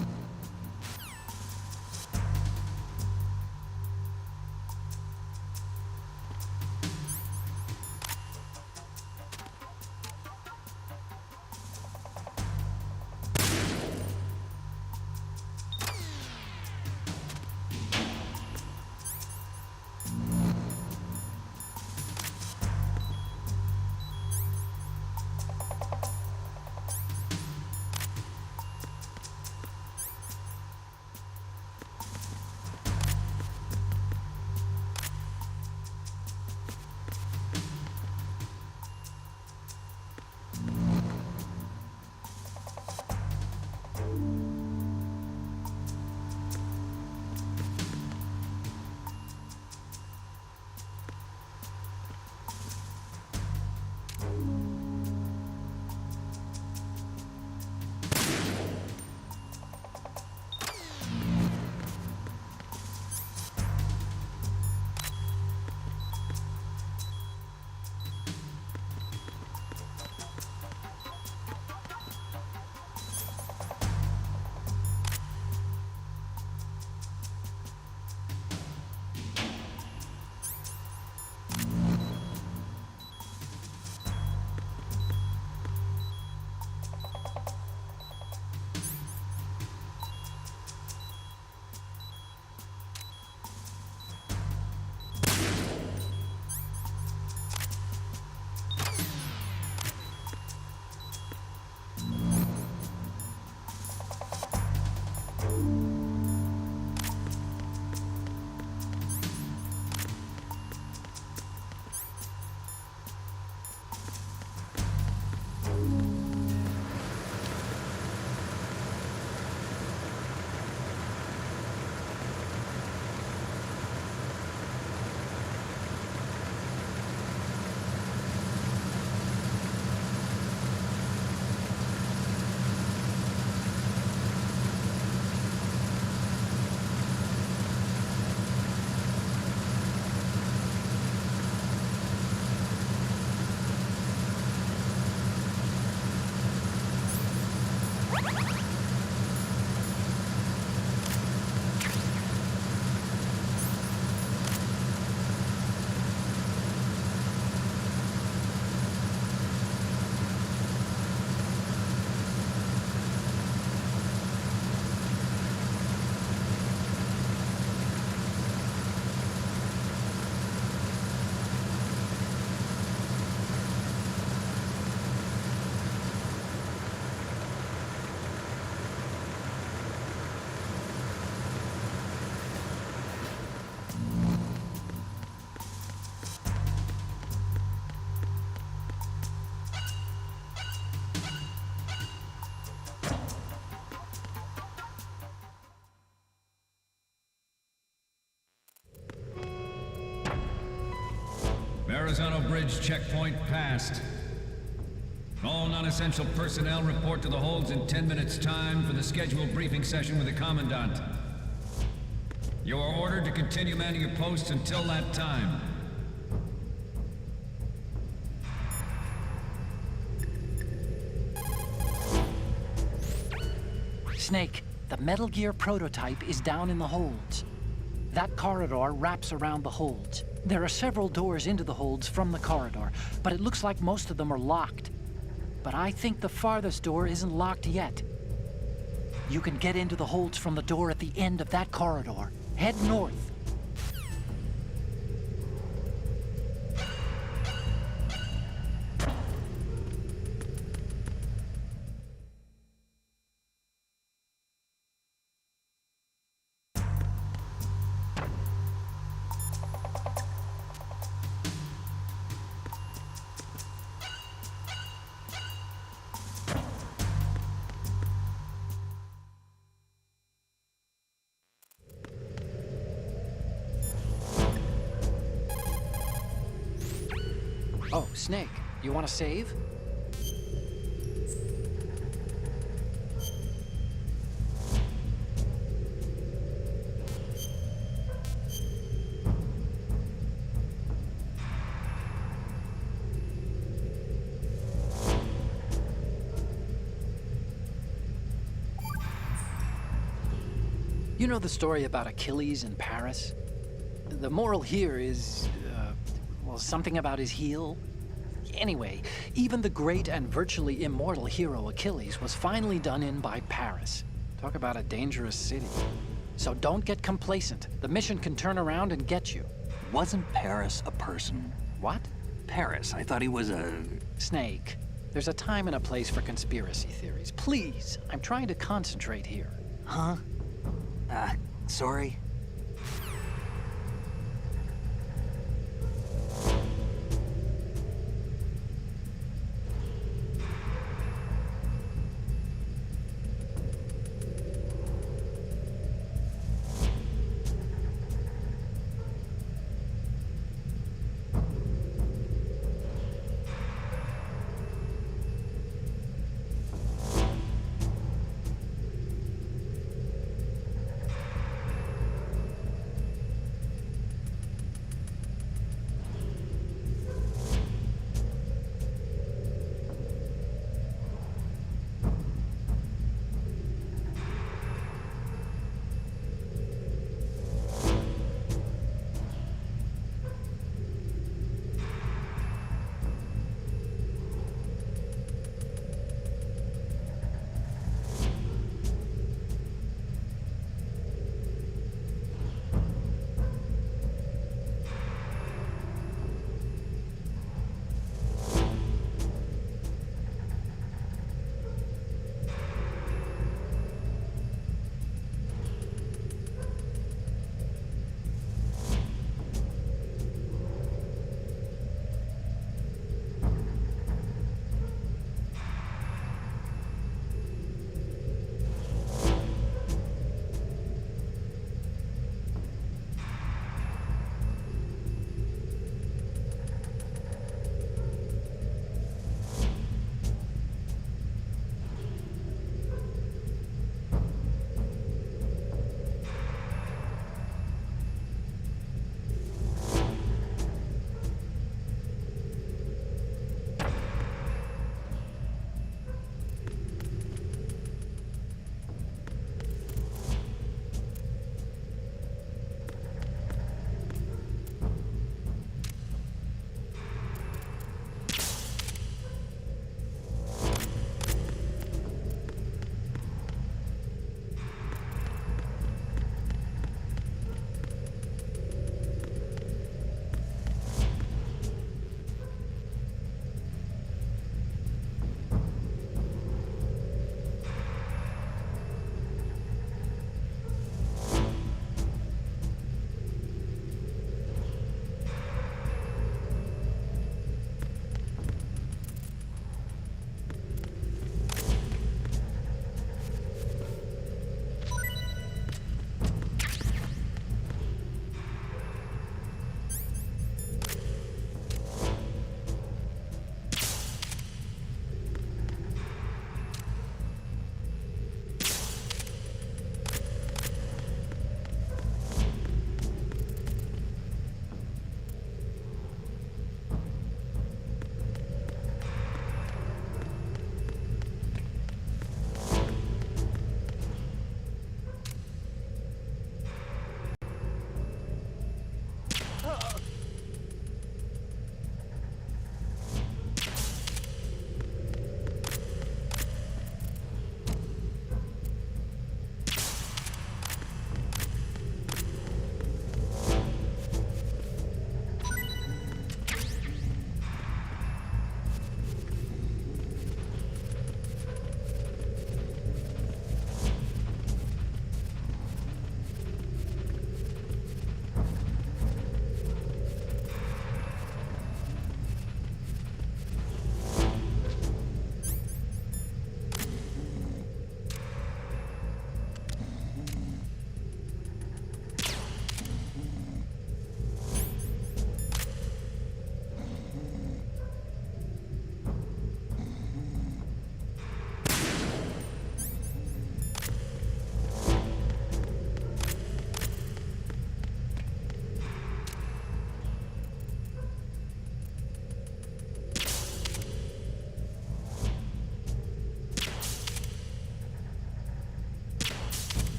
Verrazano Bridge checkpoint passed. All non-essential personnel report to the holds in 10 minutes' time for the scheduled briefing session with the Commandant. You are ordered to continue manning your posts until that time. Snake, the Metal Gear prototype is down in the holds. That corridor wraps around the holds. There are several doors into the holds from the corridor, but it looks like most of them are locked. But I think the farthest door isn't locked yet. You can get into the holds from the door at the end of that corridor. Head north. Oh, Snake, you want to save? You know the story about Achilles in Paris? The moral here is, well, something about his heel. Anyway, even the great and virtually immortal hero Achilles was finally done in by Paris. Talk about a dangerous city. So don't get complacent. The mission can turn around and get you. Wasn't Paris a person? What? Paris, I thought he was a... Snake, there's a time and a place for conspiracy theories. Please, I'm trying to concentrate here. Huh? Sorry?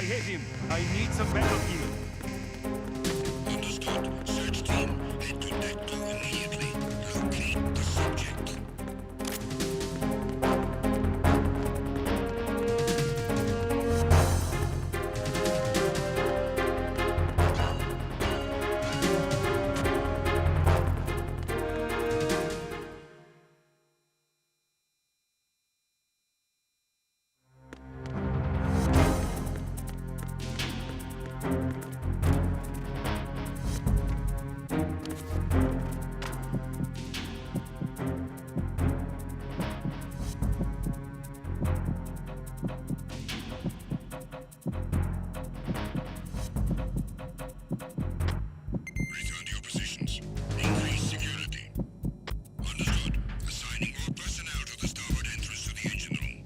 hit him. I need some Metal-Gear. Understood. Search team, head to Deck 2 immediately. Locate the subject. Return to your positions. Increase security. Understood. Assigning more personnel to the starboard entrance to the engine room.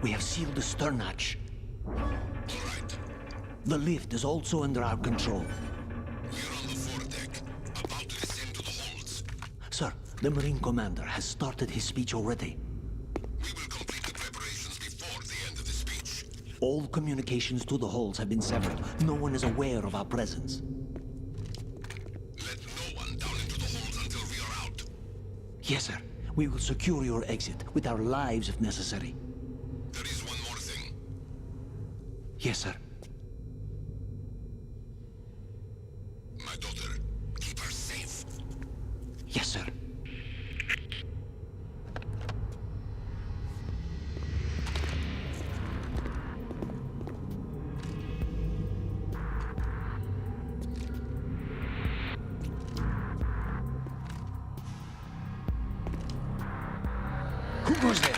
We have sealed the stern hatch. All right. The lift is also under our control. We're on the foredeck, about to descend to the holds. Sir, the Marine Commander has started his speech already. We will complete the preparations before the end of the speech. All communications to the holds have been severed. No one is aware of our presence. Let no one down into the holds until we are out. Yes, sir. We will secure your exit with our lives if necessary. There is one more thing. Yes, sir. My daughter, keep her safe. Yes, sir. Who goes there?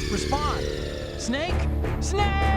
Respond! Snake? Snake!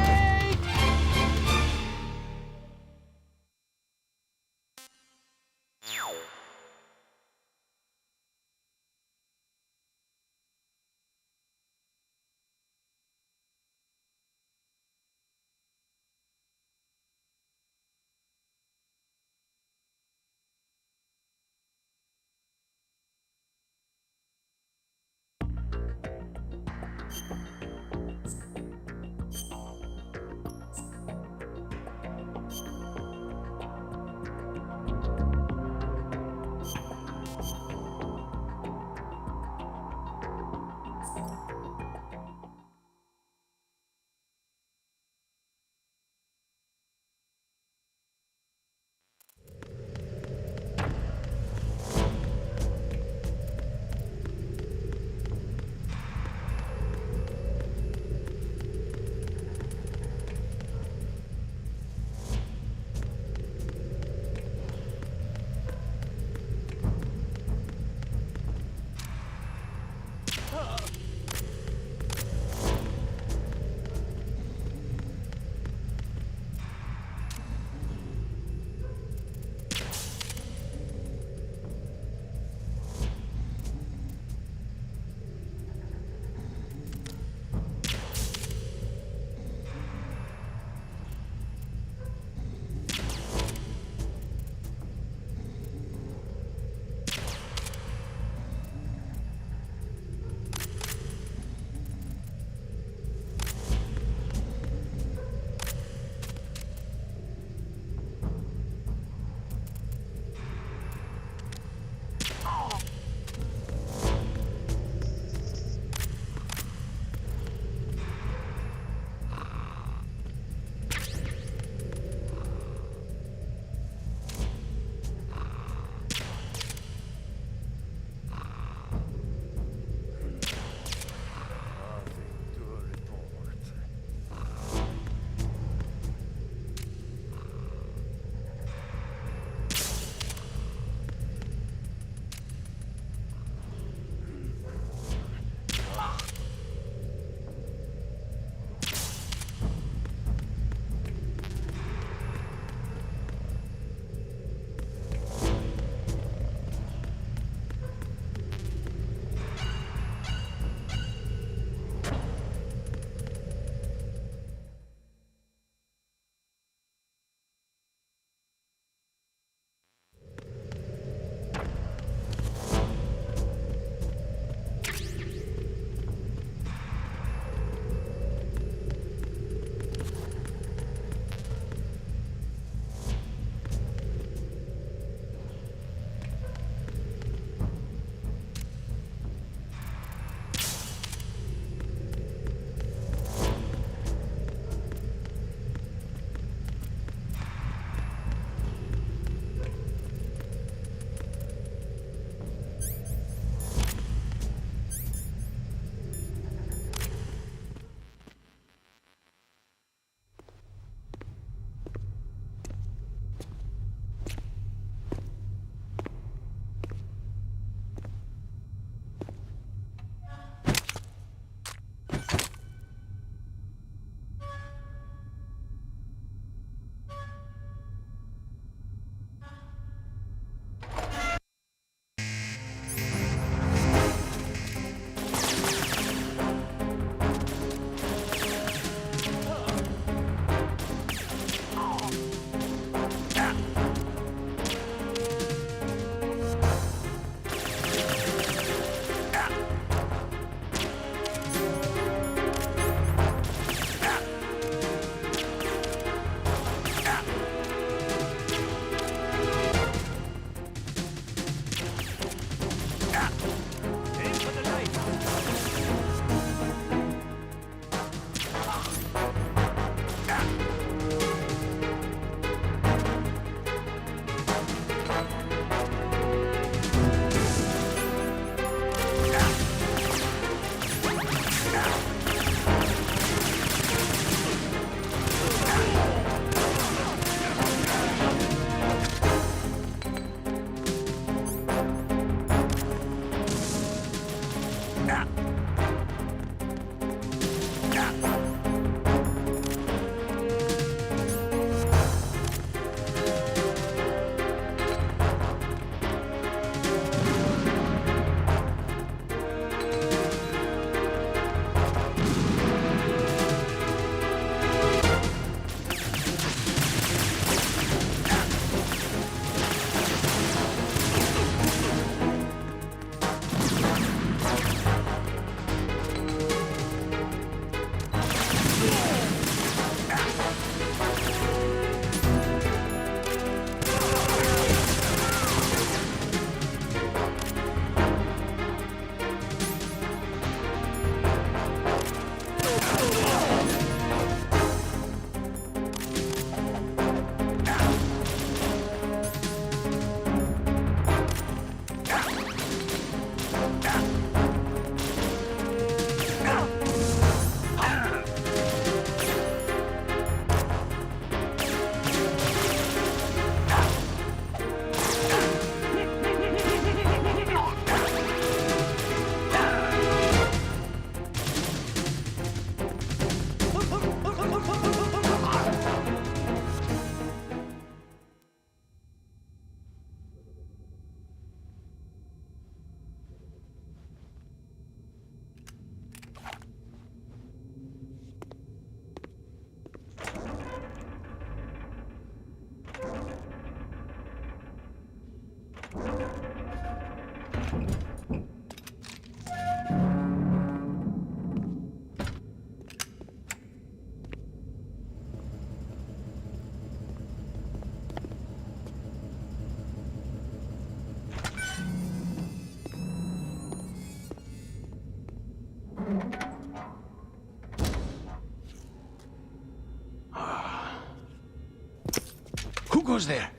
goes there.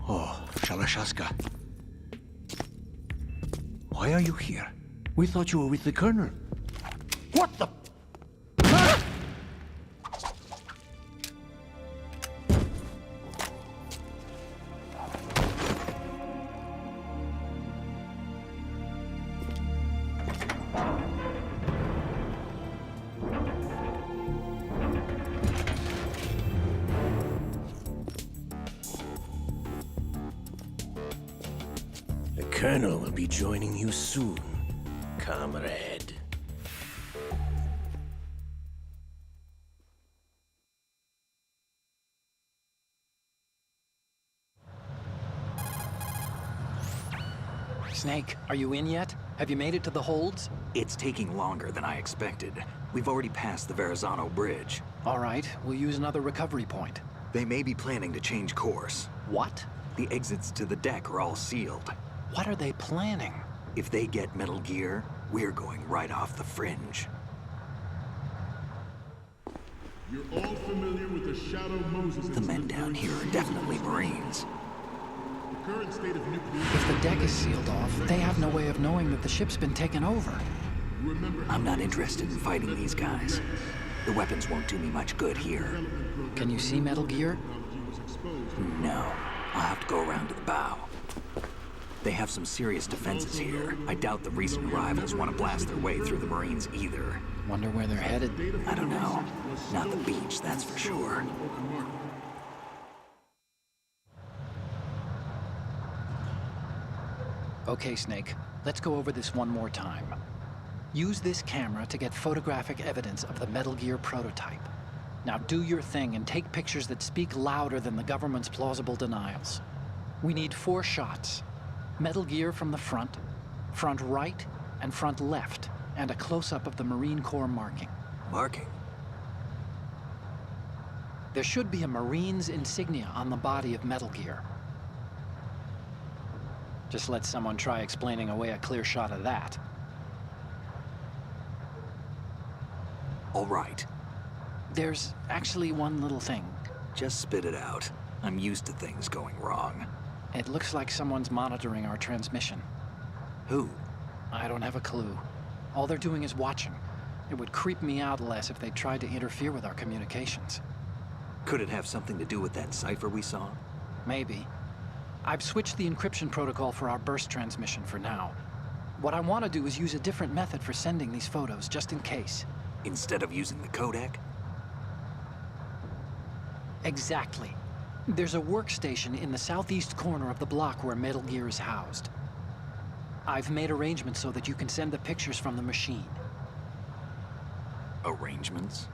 Oh, Shalashaska. Why are you here? We thought you were with the Colonel. What the? The Colonel will be joining you soon, comrade. Snake, are you in yet? Have you made it to the holds? It's taking longer than I expected. We've already passed the Verrazano Bridge. All right, we'll use another recovery point. They may be planning to change course. What? The exits to the deck are all sealed. What are they planning? If they get Metal Gear, we're going right off the fringe. You're all familiar with the Shadow Moses The men down here are definitely Marines. The current state of nuclear... If the deck is sealed off, they have no way of knowing that the ship's been taken over. I'm not interested in fighting these guys. The weapons won't do me much good here. Can you see Metal Gear? No. I'll have to go around to the bow. They have some serious defenses here. I doubt the recent arrivals want to blast their way through the Marines either. Wonder where they're headed. I don't know. Not the beach, that's for sure. Okay, Snake. Let's go over this one more time. Use this camera to get photographic evidence of the Metal Gear prototype. Now do your thing and take pictures that speak louder than the government's plausible denials. We need 4 shots. Metal Gear from the front right, and front left, and a close-up of the Marine Corps marking. Marking? There should be a Marine's insignia on the body of Metal Gear. Just let someone try explaining away a clear shot of that. All right. There's actually one little thing. Just spit it out. I'm used to things going wrong. It looks like someone's monitoring our transmission. Who? I don't have a clue. All they're doing is watching. It would creep me out less if they tried to interfere with our communications. Could it have something to do with that cipher we saw? Maybe. I've switched the encryption protocol for our burst transmission for now. What I want to do is use a different method for sending these photos, just in case. Instead of using the codec? Exactly. There's a workstation in the southeast corner of the block where Metal Gear is housed. I've made arrangements so that you can send the pictures from the machine. Arrangements?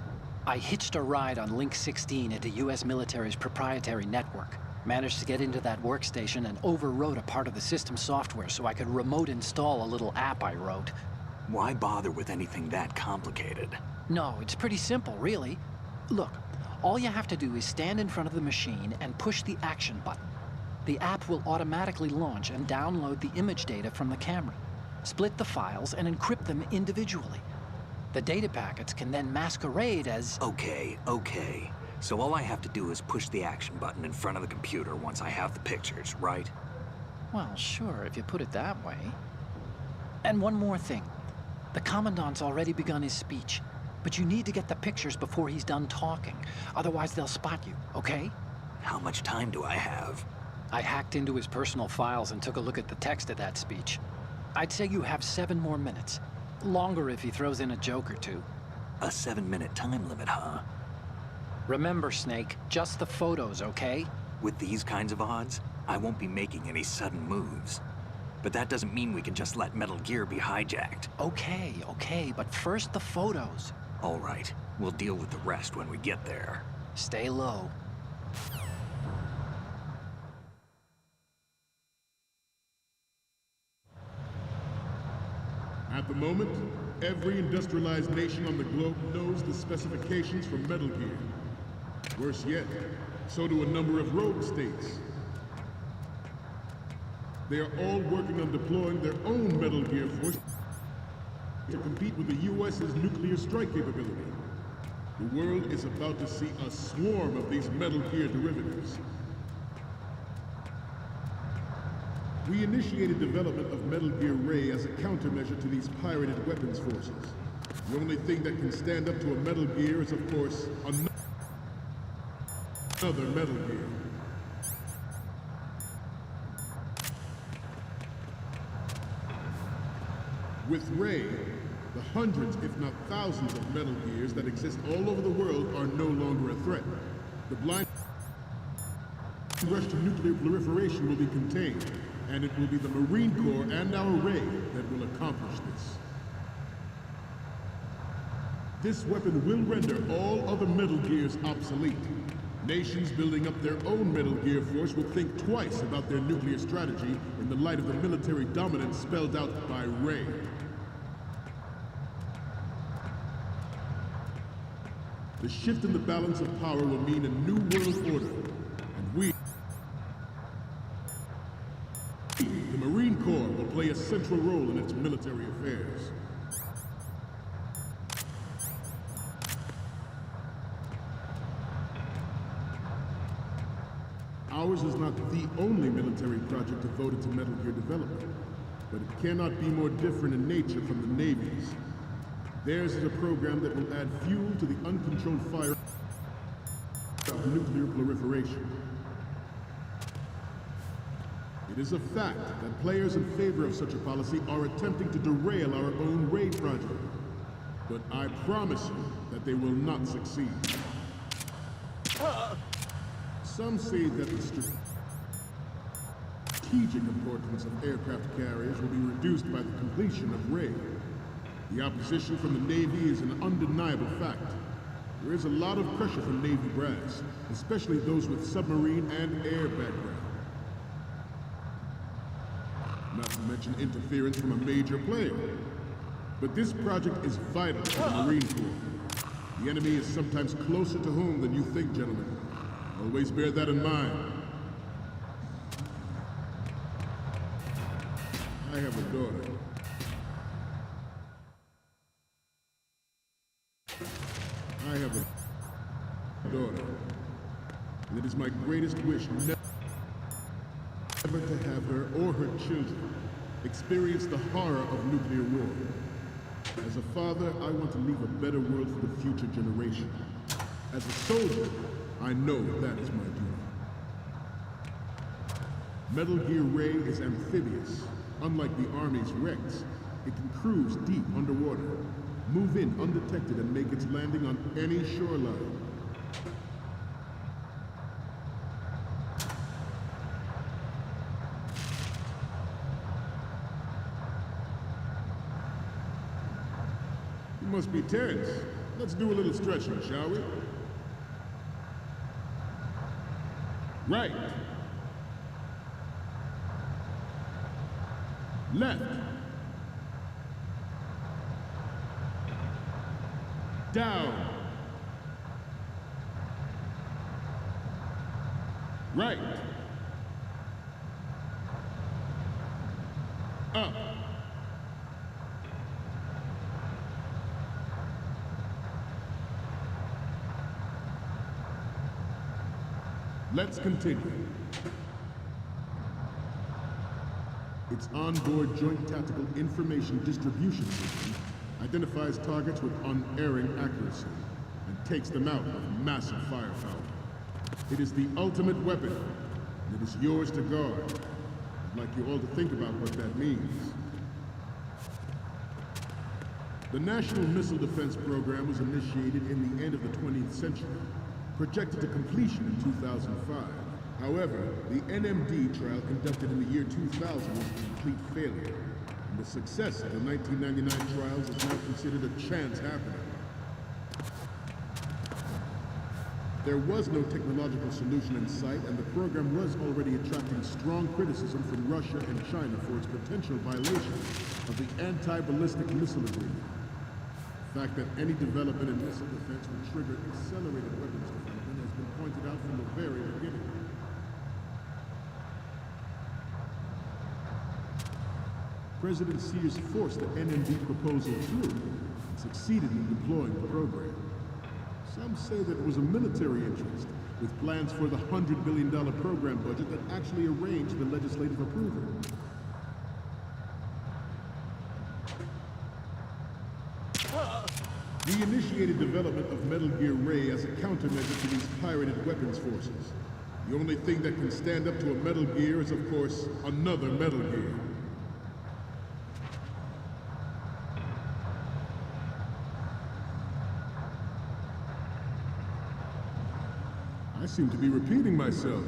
I hitched a ride on Link 16 into US military's proprietary network. Managed to get into that workstation and overwrote a part of the system software so I could remote install a little app I wrote. Why bother with anything that complicated? No, it's pretty simple, really. Look, all you have to do is stand in front of the machine and push the action button. The app will automatically launch and download the image data from the camera, split the files, and encrypt them individually. The data packets can then masquerade as... Okay. So all I have to do is push the action button in front of the computer once I have the pictures, right? Well, sure, if you put it that way. And one more thing. The Commandant's already begun his speech, but you need to get the pictures before he's done talking. Otherwise, they'll spot you, okay? How much time do I have? I hacked into his personal files and took a look at the text of that speech. I'd say you have 7 more minutes. Longer if he throws in a joke or two. A 7-minute time limit, huh? Remember, Snake, just the photos, okay? With these kinds of odds, I won't be making any sudden moves. But that doesn't mean we can just let Metal Gear be hijacked. Okay, but first the photos. All right, we'll deal with the rest when we get there. Stay low. At the moment, every industrialized nation on the globe knows the specifications for Metal Gear. Worse yet, so do a number of rogue states. They are all working on deploying their own Metal Gear force. to compete with the US's nuclear strike capability. The world is about to see a swarm of these Metal Gear derivatives. We initiated development of Metal Gear Ray as a countermeasure to these pirated weapons forces. The only thing that can stand up to a Metal Gear is, of course, another Metal Gear. With Ray, the hundreds, if not thousands, of Metal Gears that exist all over the world are no longer a threat. The blind rush to nuclear proliferation will be contained, and it will be the Marine Corps and our Ray that will accomplish this. This weapon will render all other Metal Gears obsolete. Nations building up their own Metal Gear force will think twice about their nuclear strategy in the light of the military dominance spelled out by Ray. The shift in the balance of power will mean a new world order, and we, the Marine Corps, will play a central role in its military affairs. Ours is not the only military project devoted to Metal Gear development, but it cannot be more different in nature from the Navy's. Theirs is a program that will add fuel to the uncontrolled fire of nuclear proliferation. It is a fact that players in favor of such a policy are attempting to derail our own Ray project. But I promise you that they will not succeed. Some say that the strategic importance of aircraft carriers will be reduced by the completion of Ray. The opposition from the Navy is an undeniable fact. There is a lot of pressure from Navy brass, especially those with submarine and air background. Not to mention interference from a major player. But this project is vital to the Marine Corps. The enemy is sometimes closer to home than you think, gentlemen. Always bear that in mind. I have a daughter. I have a daughter. And it is my greatest wish never to have her or her children experience the horror of nuclear war. As a father, I want to leave a better world for the future generation. As a soldier, I know that is my duty. Metal Gear Ray is amphibious. Unlike the Army's Rex, it can cruise deep underwater, move in undetected, and make its landing on any shoreline. You must be tense. Let's do a little stretching, shall we? Right. Left. Down. Right. Up. Let's continue. Its onboard Joint Tactical Information Distribution System identifies targets with unerring accuracy and takes them out of massive firepower. It is the ultimate weapon, and it is yours to guard. I'd like you all to think about what that means. The National Missile Defense Program was initiated in the end of the 20th century, projected to completion in 2005. However, the NMD trial conducted in the year 2000 was a complete failure, and the success of the 1999 trials is now considered a chance happening. There was no technological solution in sight, and the program was already attracting strong criticism from Russia and China for its potential violation of the anti-ballistic missile agreement. The fact that any development in missile defense would trigger accelerated weapons development has been pointed out from the very beginning. President Sears forced the NMD proposal through and succeeded in deploying the program. Some say that it was a military interest, with plans for the $100 billion program budget that actually arranged the legislative approval. We initiated development of Metal Gear Ray as a countermeasure to these pirated weapons forces. The only thing that can stand up to a Metal Gear is, of course, another Metal Gear. I seem to be repeating myself.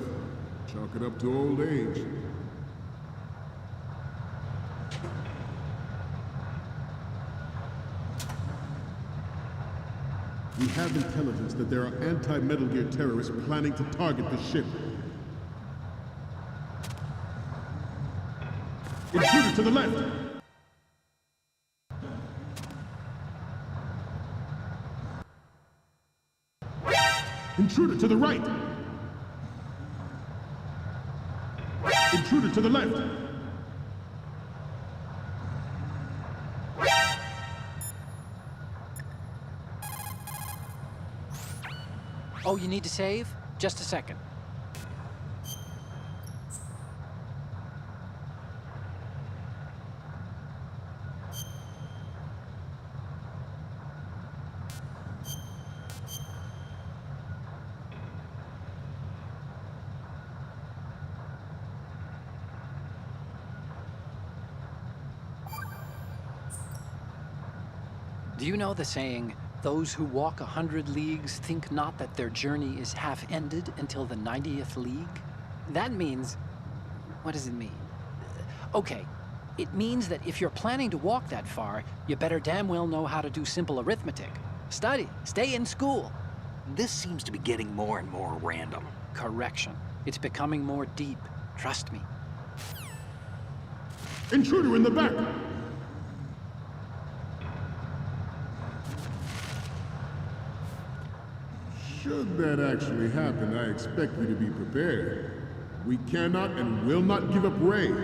Chalk it up to old age. We have intelligence that there are anti-Metal Gear terrorists planning to target the ship. Intruder to the left! Intruder to the right! Intruder to the left! Oh, you need to save? Just a second. Do you know the saying, those who walk 100 leagues think not that their journey is half ended until the 90th league? That means... what does it mean? Okay, it means that if you're planning to walk that far, you better damn well know how to do simple arithmetic. Study, stay in school. This seems to be getting more and more random. Correction. It's becoming more deep. Trust me. Intruder in the back! Should that actually happen, I expect you to be prepared. We cannot and will not give up Ray.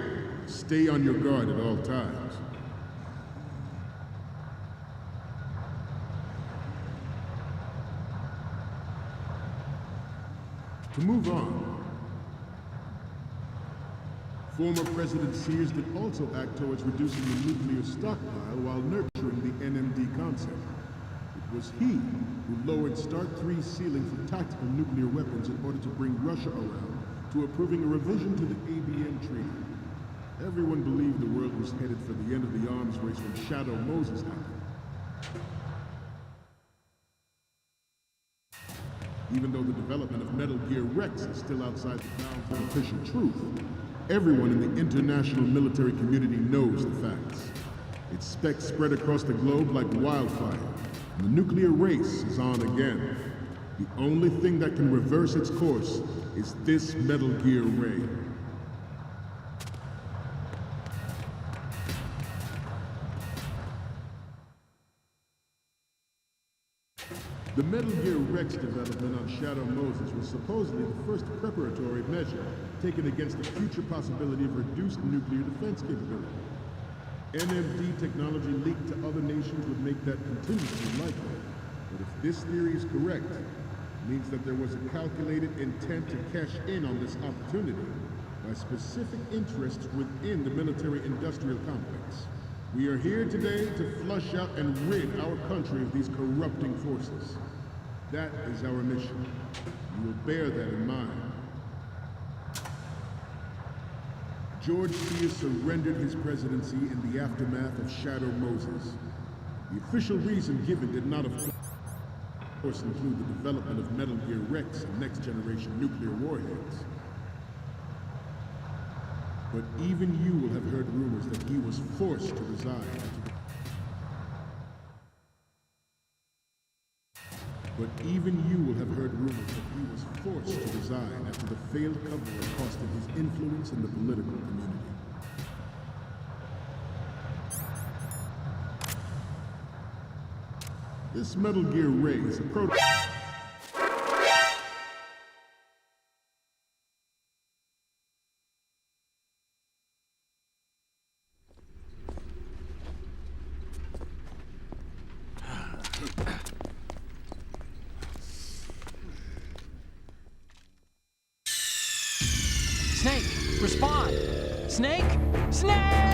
Stay on your guard at all times. To move on, former President Sears did also act towards reducing the nuclear stockpile while nurturing the NMD concept. It was he who lowered Start 3's ceiling for tactical nuclear weapons in order to bring Russia around to approving a revision to the ABM treaty. Everyone believed the world was headed for the end of the arms race when Shadow Moses happened. Even though the development of Metal Gear Rex is still outside the bounds of official truth, everyone in the international military community knows the facts. Its specs spread across the globe like wildfire. The nuclear race is on again. The only thing that can reverse its course is this Metal Gear Ray. The Metal Gear Rex development on Shadow Moses was supposedly the first preparatory measure taken against the future possibility of reduced nuclear defense capability. NMD technology leaked to other nations would make that contingency likely. But if this theory is correct, it means that there was a calculated intent to cash in on this opportunity by specific interests within the military-industrial complex. We are here today to flush out and rid our country of these corrupting forces. That is our mission. You will bear that in mind. George Sears surrendered his presidency in the aftermath of Shadow Moses. The official reason given did not, of course, include the development of Metal Gear Rex and next-generation nuclear warheads. But even you will have heard rumors that he was forced to resign. But even you will have heard rumors that he was forced to resign after the failed cover-up cost him his influence in the political community. This Metal Gear Ray is a prototype. Snake, respond! Snake? Snake!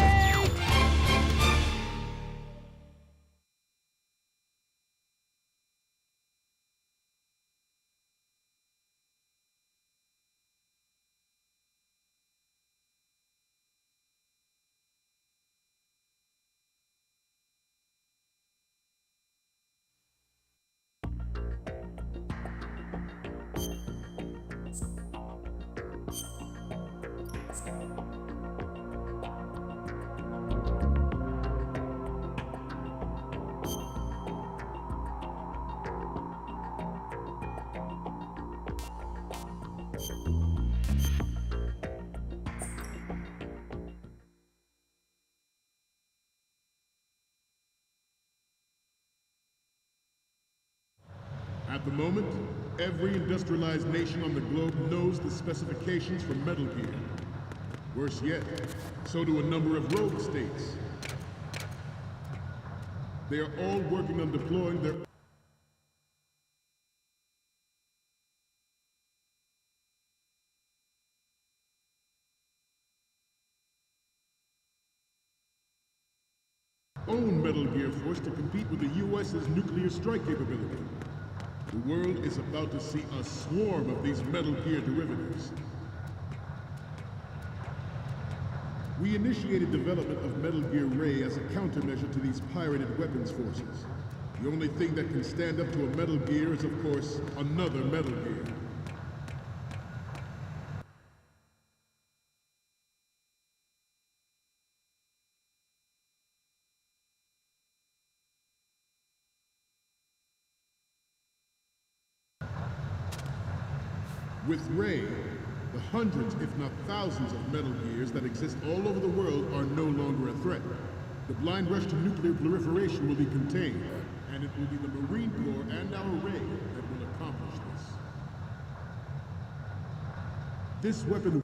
At the moment, every industrialized nation on the globe knows the specifications for Metal Gear. Worse yet, so do a number of rogue states. They are all working on deploying their own Metal Gear force to compete with the US's nuclear strike capability. The world is about to see a swarm of these Metal Gear derivatives. We initiated development of Metal Gear Ray as a countermeasure to these pirated weapons forces. The only thing that can stand up to a Metal Gear is, of course, another Metal Gear. With Ray, the hundreds, if not thousands, of Metal Gears that exist all over the world are no longer a threat. The blind rush to nuclear proliferation will be contained, and it will be the Marine Corps and our Ray that will accomplish this. This weapon